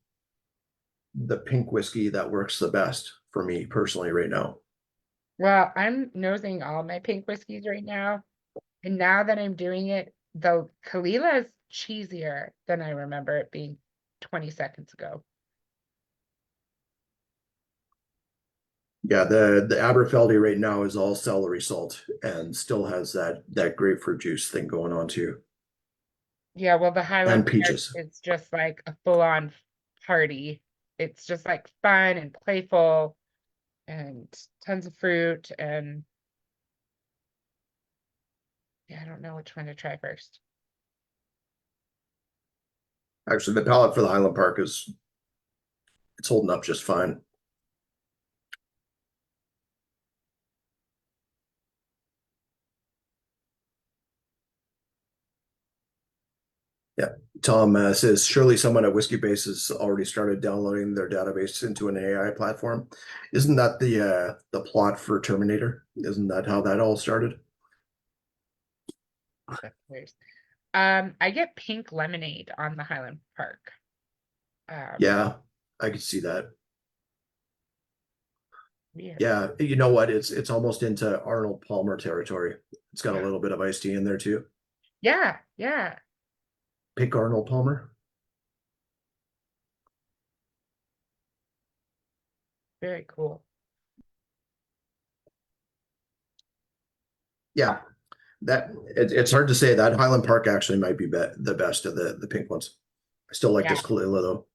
the pink whiskey that works the best for me personally right now. Well, I'm nosing all my pink whiskeys right now. And now that I'm doing it, the Kalila is cheesier than I remember it being 20 seconds ago. Yeah, the Aberfeldy right now is all celery salt and still has that grapefruit juice thing going on too, Yeah, well, the Highland and Park peaches. is just like a full-on party. It's just like fun and playful and tons of fruit. And yeah, I don't know which one to try first. Actually, the palate for the Highland Park is it's holding up just fine. Yeah. Tom says surely someone at Whiskey Base has already started downloading their database into an AI platform. Isn't that the plot for Terminator? Isn't that how that all started? That's weird. I get pink lemonade on the Highland Park. Um, Yeah, I could see that. Weird. Yeah, you know what? It's almost into Arnold Palmer territory. It's got a little bit of iced tea in there too. Yeah, yeah, Pick Arnold Palmer. very cool. Yeah, it's hard to say that Highland Park actually might be, the best of the pink ones. I still like Yeah. this Caol Ila though.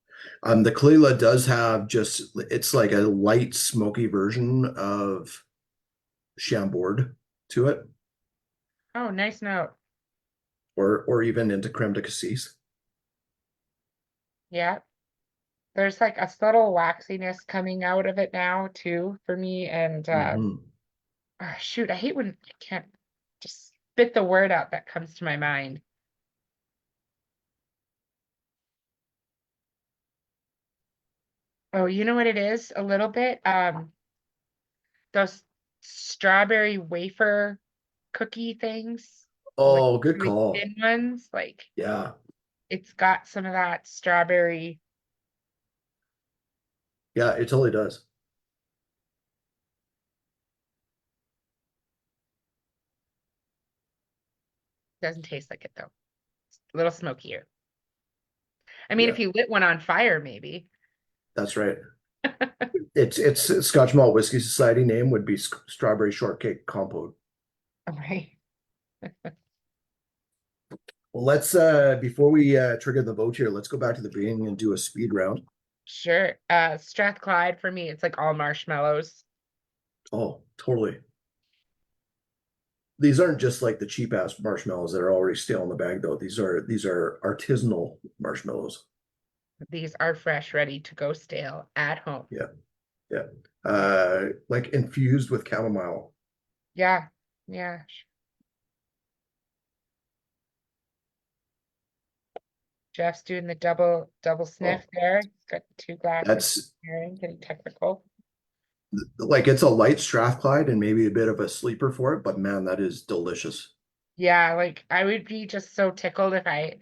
The Caol Ila does have just it's like a light smoky version of Chambord to it, Oh, nice note. or even into creme de cassis. Yeah. There's like a subtle waxiness coming out of it now too for me. And Hmm. shoot, I hate when I can't just spit the word out that comes to my mind. Oh, you know what it is? A little bit. Those strawberry wafer cookie things, like Oh, good really call. thin ones. Like Yeah, it's got some of that strawberry. yeah, it totally does. Doesn't taste like it though. It's a little smokier. I mean, Yeah, if you lit one on fire, maybe. that's right. It's Scotch Malt Whiskey Society name would be Strawberry Shortcake Compote. Okay. Well, let's before we trigger the vote here, let's go back to the beginning and do a speed round. Sure. Strathclyde for me, it's like all marshmallows. Oh, totally. These aren't just like the cheap ass marshmallows that are already stale in the bag, though. These are artisanal marshmallows. These are fresh, ready to go stale at home. Yeah, yeah. Like infused with chamomile. Yeah. Yeah. Jeff's doing the double Oh, sniff there. He's got two glasses that's here, getting technical. like it's a light Strathclyde and maybe a bit of a sleeper for it, but man, that is delicious. Yeah, like I would be just so tickled if I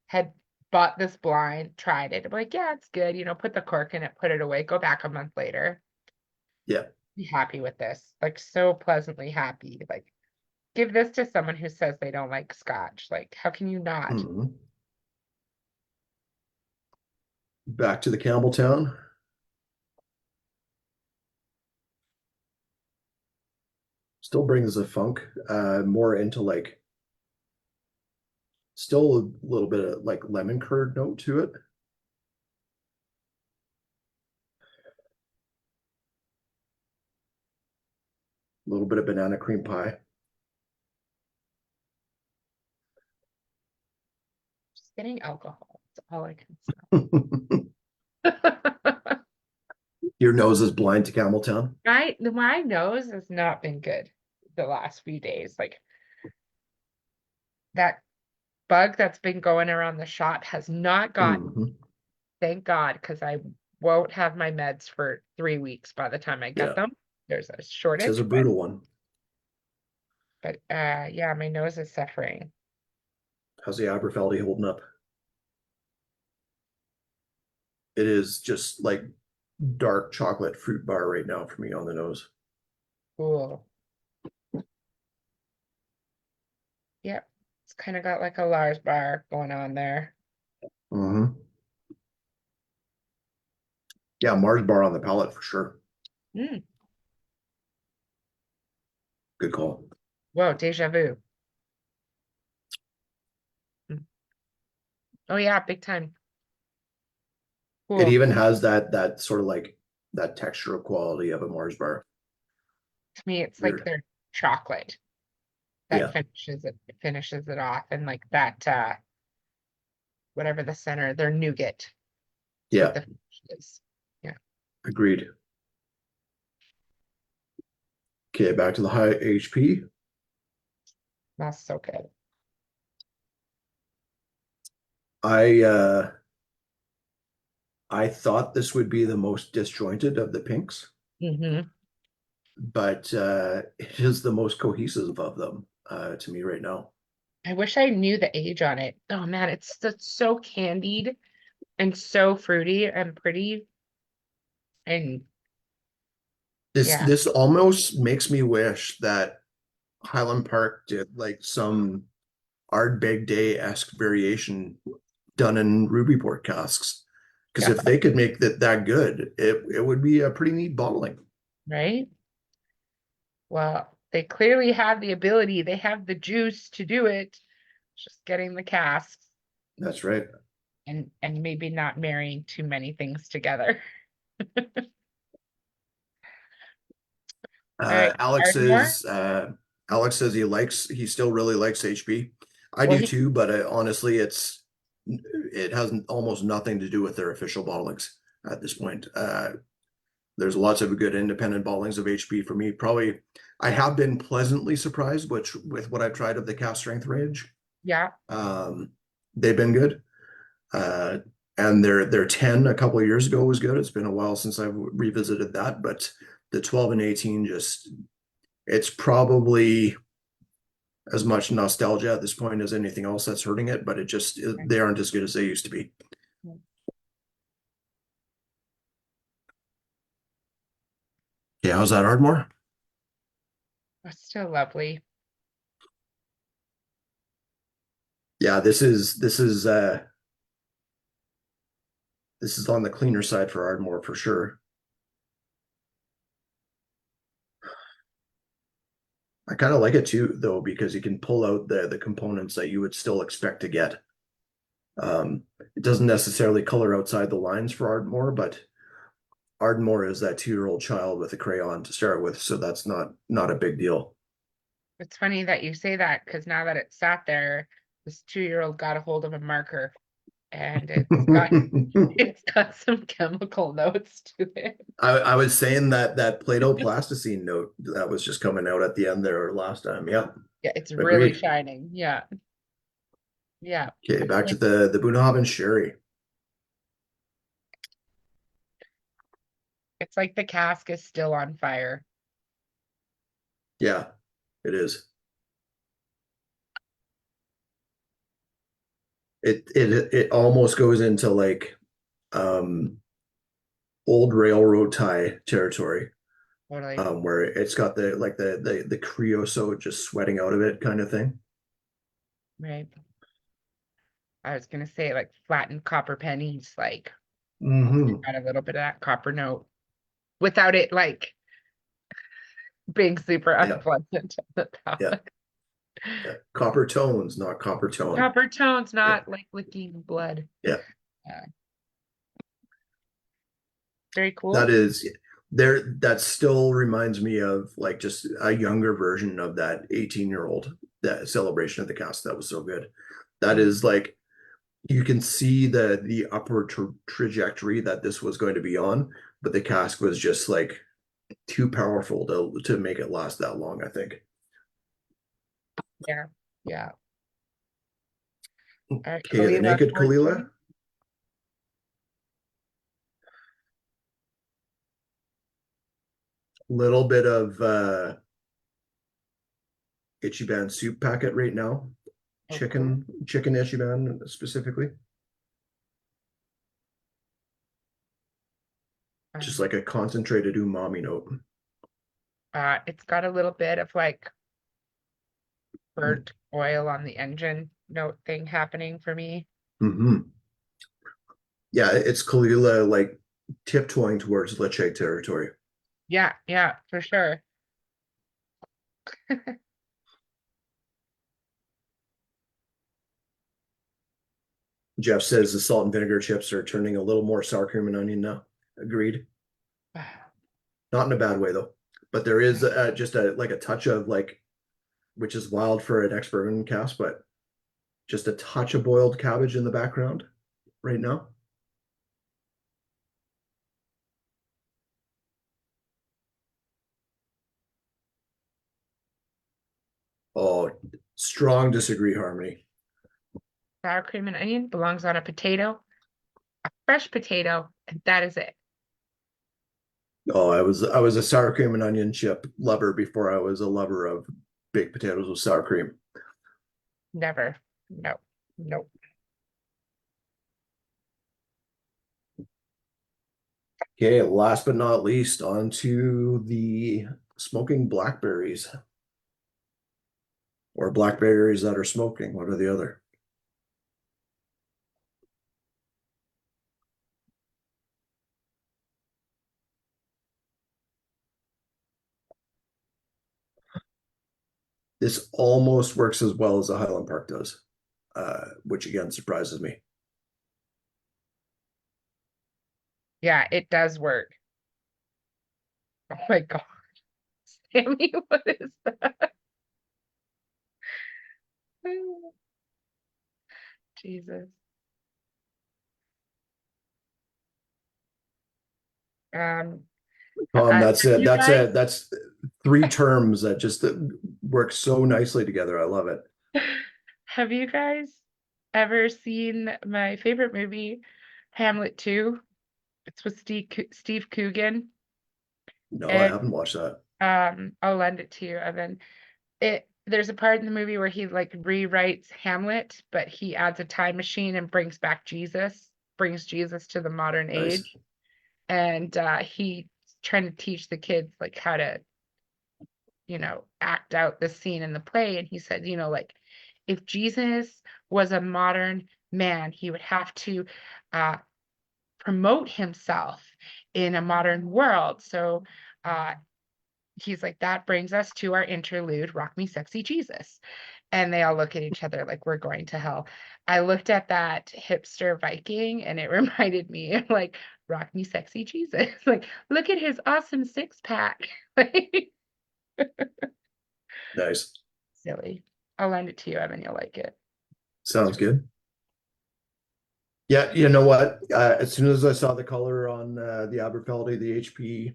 had bought this blind, tried it. I'm like, yeah, it's good. Put the cork in it, put it away, go back a month later. Yeah. Be happy with this. Like so pleasantly happy. Like give this to someone who says they don't like scotch. Like, how can you not? Mhm. Back to the Campbeltown. Still brings the funk, more into like Still a little bit of like lemon curd note to it. A little bit of banana cream pie. Just getting alcohol. That's all I can smell. Your nose is blind to Campbeltown. My nose has not been good the last few days. Like that bug that's been going around the shop has not gotten, Mhm. thank God, because I won't have my meds for 3 weeks by the time I get Yeah, them. There's a tis a shortage, brutal one. but yeah, my nose is suffering. How's the Aberfeldy holding up? It is just like dark chocolate fruit bar right now for me on the nose. Cool. Yep. It's kind of got like a Lars bar going on there. Hmm. Yeah, Mars bar on the palate for sure. Mm. Good call. Whoa, deja vu. Mm. Oh yeah, big time. It Cool. even has that sort of like that textural quality of a Mars bar. To me, it's like Weird. their chocolate that Yeah, finishes it off, and like that whatever the center, their nougat. It's what yeah, the finish is. Yeah, agreed. Okay, back to the high HP. that's so good. I uh I thought this would be the most disjointed of the pinks, Hmm. but it is the most cohesive of them to me right now. I wish I knew the age on it. Oh man, it's so candied and so fruity and pretty. And This yeah, this almost makes me wish that Highland Park did like some Ardbeg Day-esque variation done in ruby port casks. Because yeah, if they could make that good, it would be a pretty neat bottling. right. Well, they clearly have the ability. They have the juice to do it. Just getting the casks That's right. and maybe not marrying too many things together. All right, Alex Ardmore. is Alex says he still really likes HB. I Well, do he too, but honestly, it has almost nothing to do with their official bottlings at this point. There's lots of good independent bottlings of HB for me. Probably, I have been pleasantly surprised with what I've tried of the cast strength range. yeah. Um, they've been good. Uh, and their 10 a couple of years ago was good. It's been a while since I've revisited that, but the 12 and 18 just it's probably as much nostalgia at this point as anything else that's hurting it, but they aren't as good as they used to be. Yeah, how's that, Ardmore? It's still lovely. Yeah, this is on the cleaner side for Ardmore for sure. I kind of like it too, though, because you can pull out the components that you would still expect to get. It doesn't necessarily color outside the lines for Ardmore, but Ardmore is that 2-year-old child with a crayon to start with, so that's not a big deal. It's funny that you say that because now that it sat there, this 2-year-old got a hold of a marker and it's got some chemical notes to it. I was saying that Play-Doh plasticine note that was just coming out at the end there last time. Yeah, Yeah, it's really agreed. shining. Yeah. Yeah. Okay, I back to can't, the Bunnahabhain Sherry. it's like the cask is still on fire. Yeah, it is. It almost goes into like um old railroad tie territory, Totally. where it's got the creosote just sweating out of it kind of thing. Right. I was gonna say like flattened copper pennies, like Hmm. got a little bit of that copper note without it like being super Yeah, unpleasant at the yeah. palate. Yeah. Copper tones, not copper tone. Copper tones, Yeah. not like licking blood. Yeah. Uh, very That cool. is there. That still reminds me of like just a younger version of that 18-year-old, that celebration of the cast. That was so good. That Mm, is like you can see the upward trajectory that this was going to be on, but the cask was just like too powerful to make it last that long, I think. yeah, yeah. All right, Okay, the Kalila naked Caol 14. Ila, little bit of Ichiban soup packet right now. Oh, cool. Chicken Ichiban specifically. Just Um, like a concentrated umami note. it's got a little bit of like burnt oil on the engine note thing happening for me. Mm-hmm. Yeah, it's Caol Ila like tiptoeing towards Lecce territory. Yeah, yeah, for sure. Jeff says the salt and vinegar chips are turning a little more sour cream and onion now. Agreed. Not in a bad way though. But there is just a like a touch of like, which is wild for an ex-bourbon cast, but just a touch of boiled cabbage in the background right now. Oh, strong disagree, Harmony. Sour cream and onion belongs on a potato, a fresh potato, and that is it. Oh, I was a sour cream and onion chip lover before I was a lover of baked potatoes with sour cream. Never. No, nope. Okay, last but not least, on to the smoking blackberries or blackberries that are smoking. What are the other? This almost works as well as the Highland Park does, which again surprises me. Yeah, it does work. Oh my God, Sammy, what is that? Jesus. Um, That's have it. you That's guys it. That's three terms that just work so nicely together. I love it. have you guys ever seen my favorite movie, Hamlet 2? It's with Steve Coogan. No, I And haven't watched that. I'll lend it to you, Evan. There's a part in the movie where he like rewrites Hamlet, but he adds a time machine and brings Jesus to the modern Nice. age. And he's trying to teach the kids like how to, act out the scene in the play. And he said, like if Jesus was a modern man, he would have to uh, promote himself in a modern world. So uh, he's like, that brings us to our interlude, Rock Me Sexy Jesus. And they all look at each other like we're going to hell. I looked at that hipster Viking and it reminded me of like Rock Me Sexy Jesus. Like, look at his awesome six pack. Like, Nice. silly. I'll lend it to you, Evan. You'll like it. Sounds good. Yeah, you know what? As soon as I saw the color on the Aberfeldy, the HP,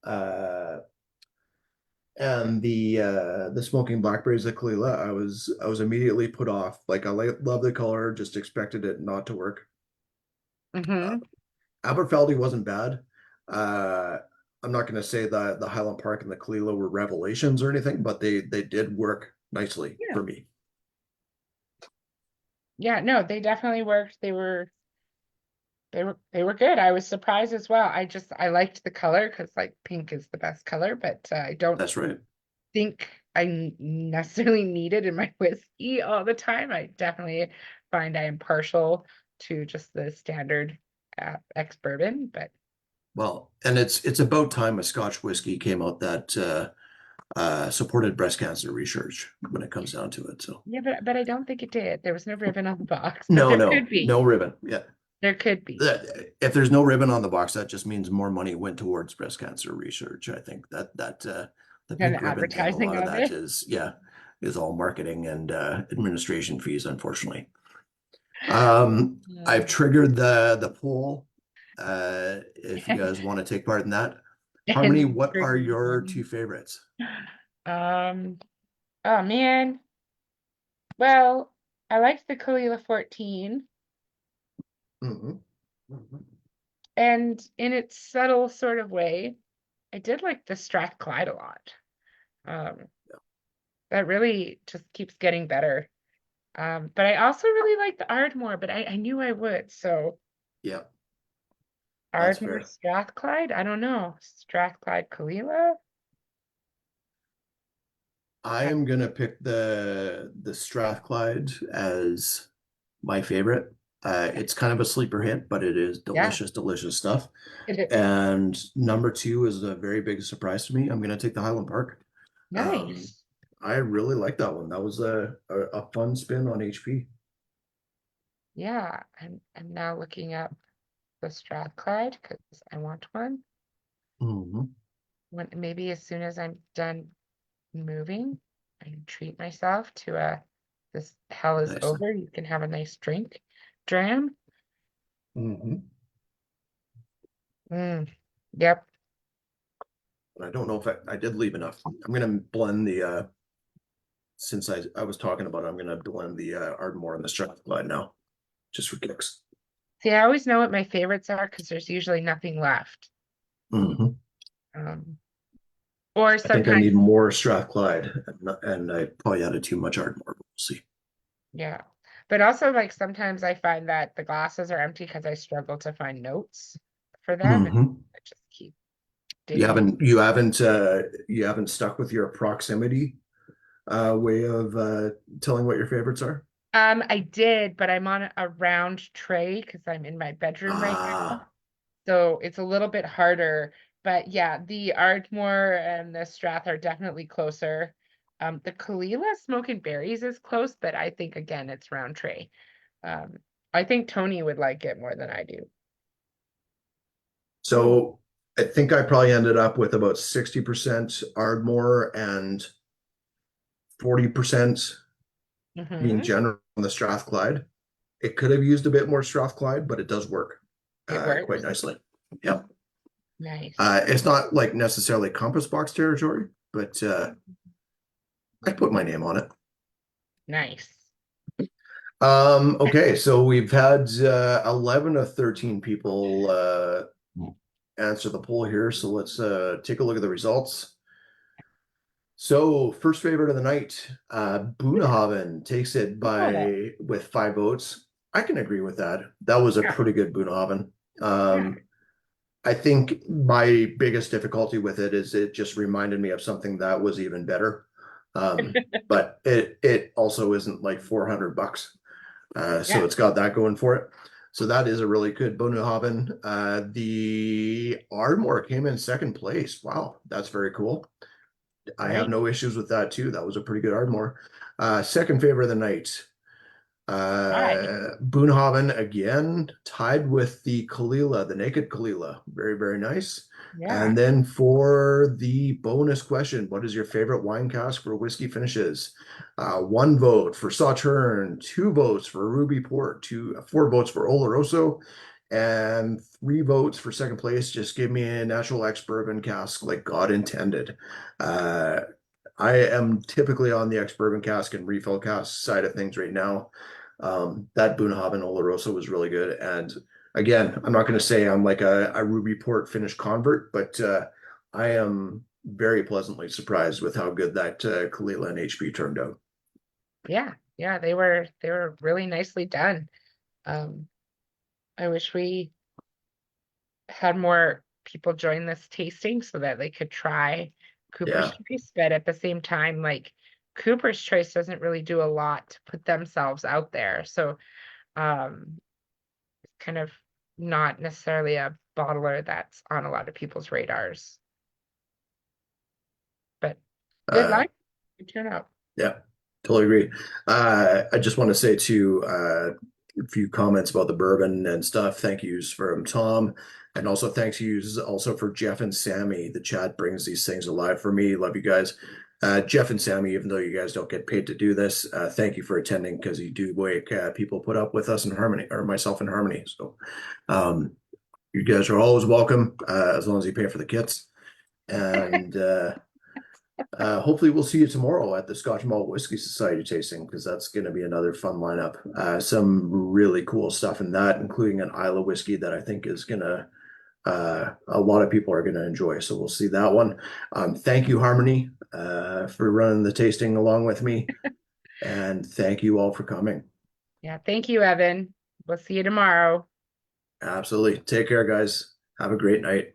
uh, and the smoking blackberries at Caol Ila, I was immediately put off. Like love the color, just expected it not to work. Uh, Mm-hmm. Aberfeldy wasn't bad. Uh, I'm not going to say that the Highland Park and the Caol Ila were revelations or anything, but they did work nicely Yeah. for me. Yeah, no, they definitely worked. They were good. I was surprised as well. I liked the color because like pink is the best color, but I don't That's right. think I necessarily need it in my whiskey all the time. I definitely find I am partial to just the standard ex bourbon, but Well, and it's about time a Scotch whiskey came out that supported breast cancer research when it comes down to it. So Yeah, but I don't think it did. There was no ribbon on the box, but no, there could no, be. no ribbon. Yeah. There could be. If there's no ribbon on the box, that just means more money went towards breast cancer research. I think that the And pink the ribbon thing, a advertising lot of of that it. is all marketing and administration fees, unfortunately. I've Um, triggered the poll. If you guys want to take part in that. Harmony, and what are triggered your two one. favorites? Um, oh man. Well, I liked the Caol Ila 14, Mhm. Mhm. and in its subtle sort of way, I did like the Strathclyde a lot. Um, that really just keeps getting better. But I also really like the Ardmore, but I knew I would. So Yeah, that's Ardmore fair. Strathclyde? I don't know. Strathclyde Caol Ila? I am gonna pick the Strathclyde as my favorite. It's kind of a sleeper hit, but it is Yeah, delicious, delicious stuff. it is. And number two is a very big surprise to me. I'm gonna take the Highland Park. Um, Nice. I really like that one. That was a fun spin on HP. Yeah, I'm now looking up the Strathclyde because I want one. Mhm. When maybe as soon as I'm done moving, I can treat myself to a this hell is Nice. over. You can have a nice drink. Dram. Mhm. Mm, yep. I don't know if I did leave enough. I'm gonna blend the since I was talking about it, I'm gonna blend the Ardmore and the Strathclyde now, just for kicks. See, I always know what my favorites are because there's usually nothing left. Mhm. Um, or I think I need sometimes, more Strathclyde, and I probably added too much Ardmore. We'll see. yeah. But also, like sometimes I find that the glasses are empty because I struggle to find notes for them, and Hmm. I just keep digging. You haven't stuck with your proximity way of telling what your favorites are. I did, but I'm on a round tray because I'm in my bedroom right now. Ah, So it's a little bit harder. But yeah, the Ardmore and the Strath are definitely closer. The Caol Ila Smoking Berries is close, but I think again it's round tray. Um, I think Tony would like it more than I do. Oh, so I think I probably ended up with about 60% Ardmore and 40% being mm-hmm. general on the Strathclyde. It could have used a bit more Strathclyde, but it does work It quite works. nicely. Yep. Nice. It's not like necessarily compass box territory, but I put my name on it. Nice. Okay, so we've had 11 of 13 people answer the poll here. So let's take a look at the results. So first favorite of the night, Bunnahabhain takes it Yeah. by with 5 votes. I can agree with that. That was a pretty good Bunnahabhain. Yeah. I think my biggest difficulty with it is it just reminded me of something that was even better. But it also isn't like $400. So Yeah. it's got that going for it. So that is a really good Bunnahabhain. The Ardmore came in second place. Wow, that's very cool. I have Nice. no issues with that too. That was a pretty good Ardmore. Second favorite of the night. Hi. Bunnahabhain again, tied with the Caol Ila, the naked Caol Ila. Very, very nice. Yeah. And then for the bonus question, what is your favorite wine cask for whiskey finishes? 1 vote for Sauterne, 2 votes for Ruby Port, 4 votes for Oloroso, and 3 votes for second place. Just give me a natural ex-bourbon cask like God intended. Uh, I am typically on the ex-bourbon cask and refill cask side of things right now. That Bunnahabhain Oloroso was really good. And again, I'm not going to say I'm like a Ruby Port finish convert, but I am very pleasantly surprised with how good that Caol Ila and HP turned out. Yeah. Yeah. They were really nicely done. Um, I wish we had more people join this tasting so that they could try Cooper's Yeah. Choice, but at the same time, like Cooper's Choice doesn't really do a lot to put themselves out there. So it's kind of not necessarily a bottler that's on a lot of people's radars. But Good Uh, luck. Good turnout. yeah, totally agree. I just want to say too, a few comments about the bourbon and stuff. Thank yous from Tom, and also thanks yous also for Jeff and Sammy. The chat brings these things alive for me. Love you guys. Jeff and Sammy, even though you guys don't get paid to do this, thank you for attending because you do wake people put up with us in Harmony or myself in Harmony. So um, you guys are always welcome as long as you pay for the kits. And hopefully we'll see you tomorrow at the Scotch Malt Whiskey Society tasting because that's going to be another fun lineup. Some really cool stuff in that, including an Isla whiskey that I think is going to a lot of people are going to enjoy. So we'll see that one. Thank you, Harmony, for running the tasting along with me, and thank you all for coming. Yeah, thank you, Evan. We'll see you tomorrow. Absolutely. Take care, guys. Have a great night.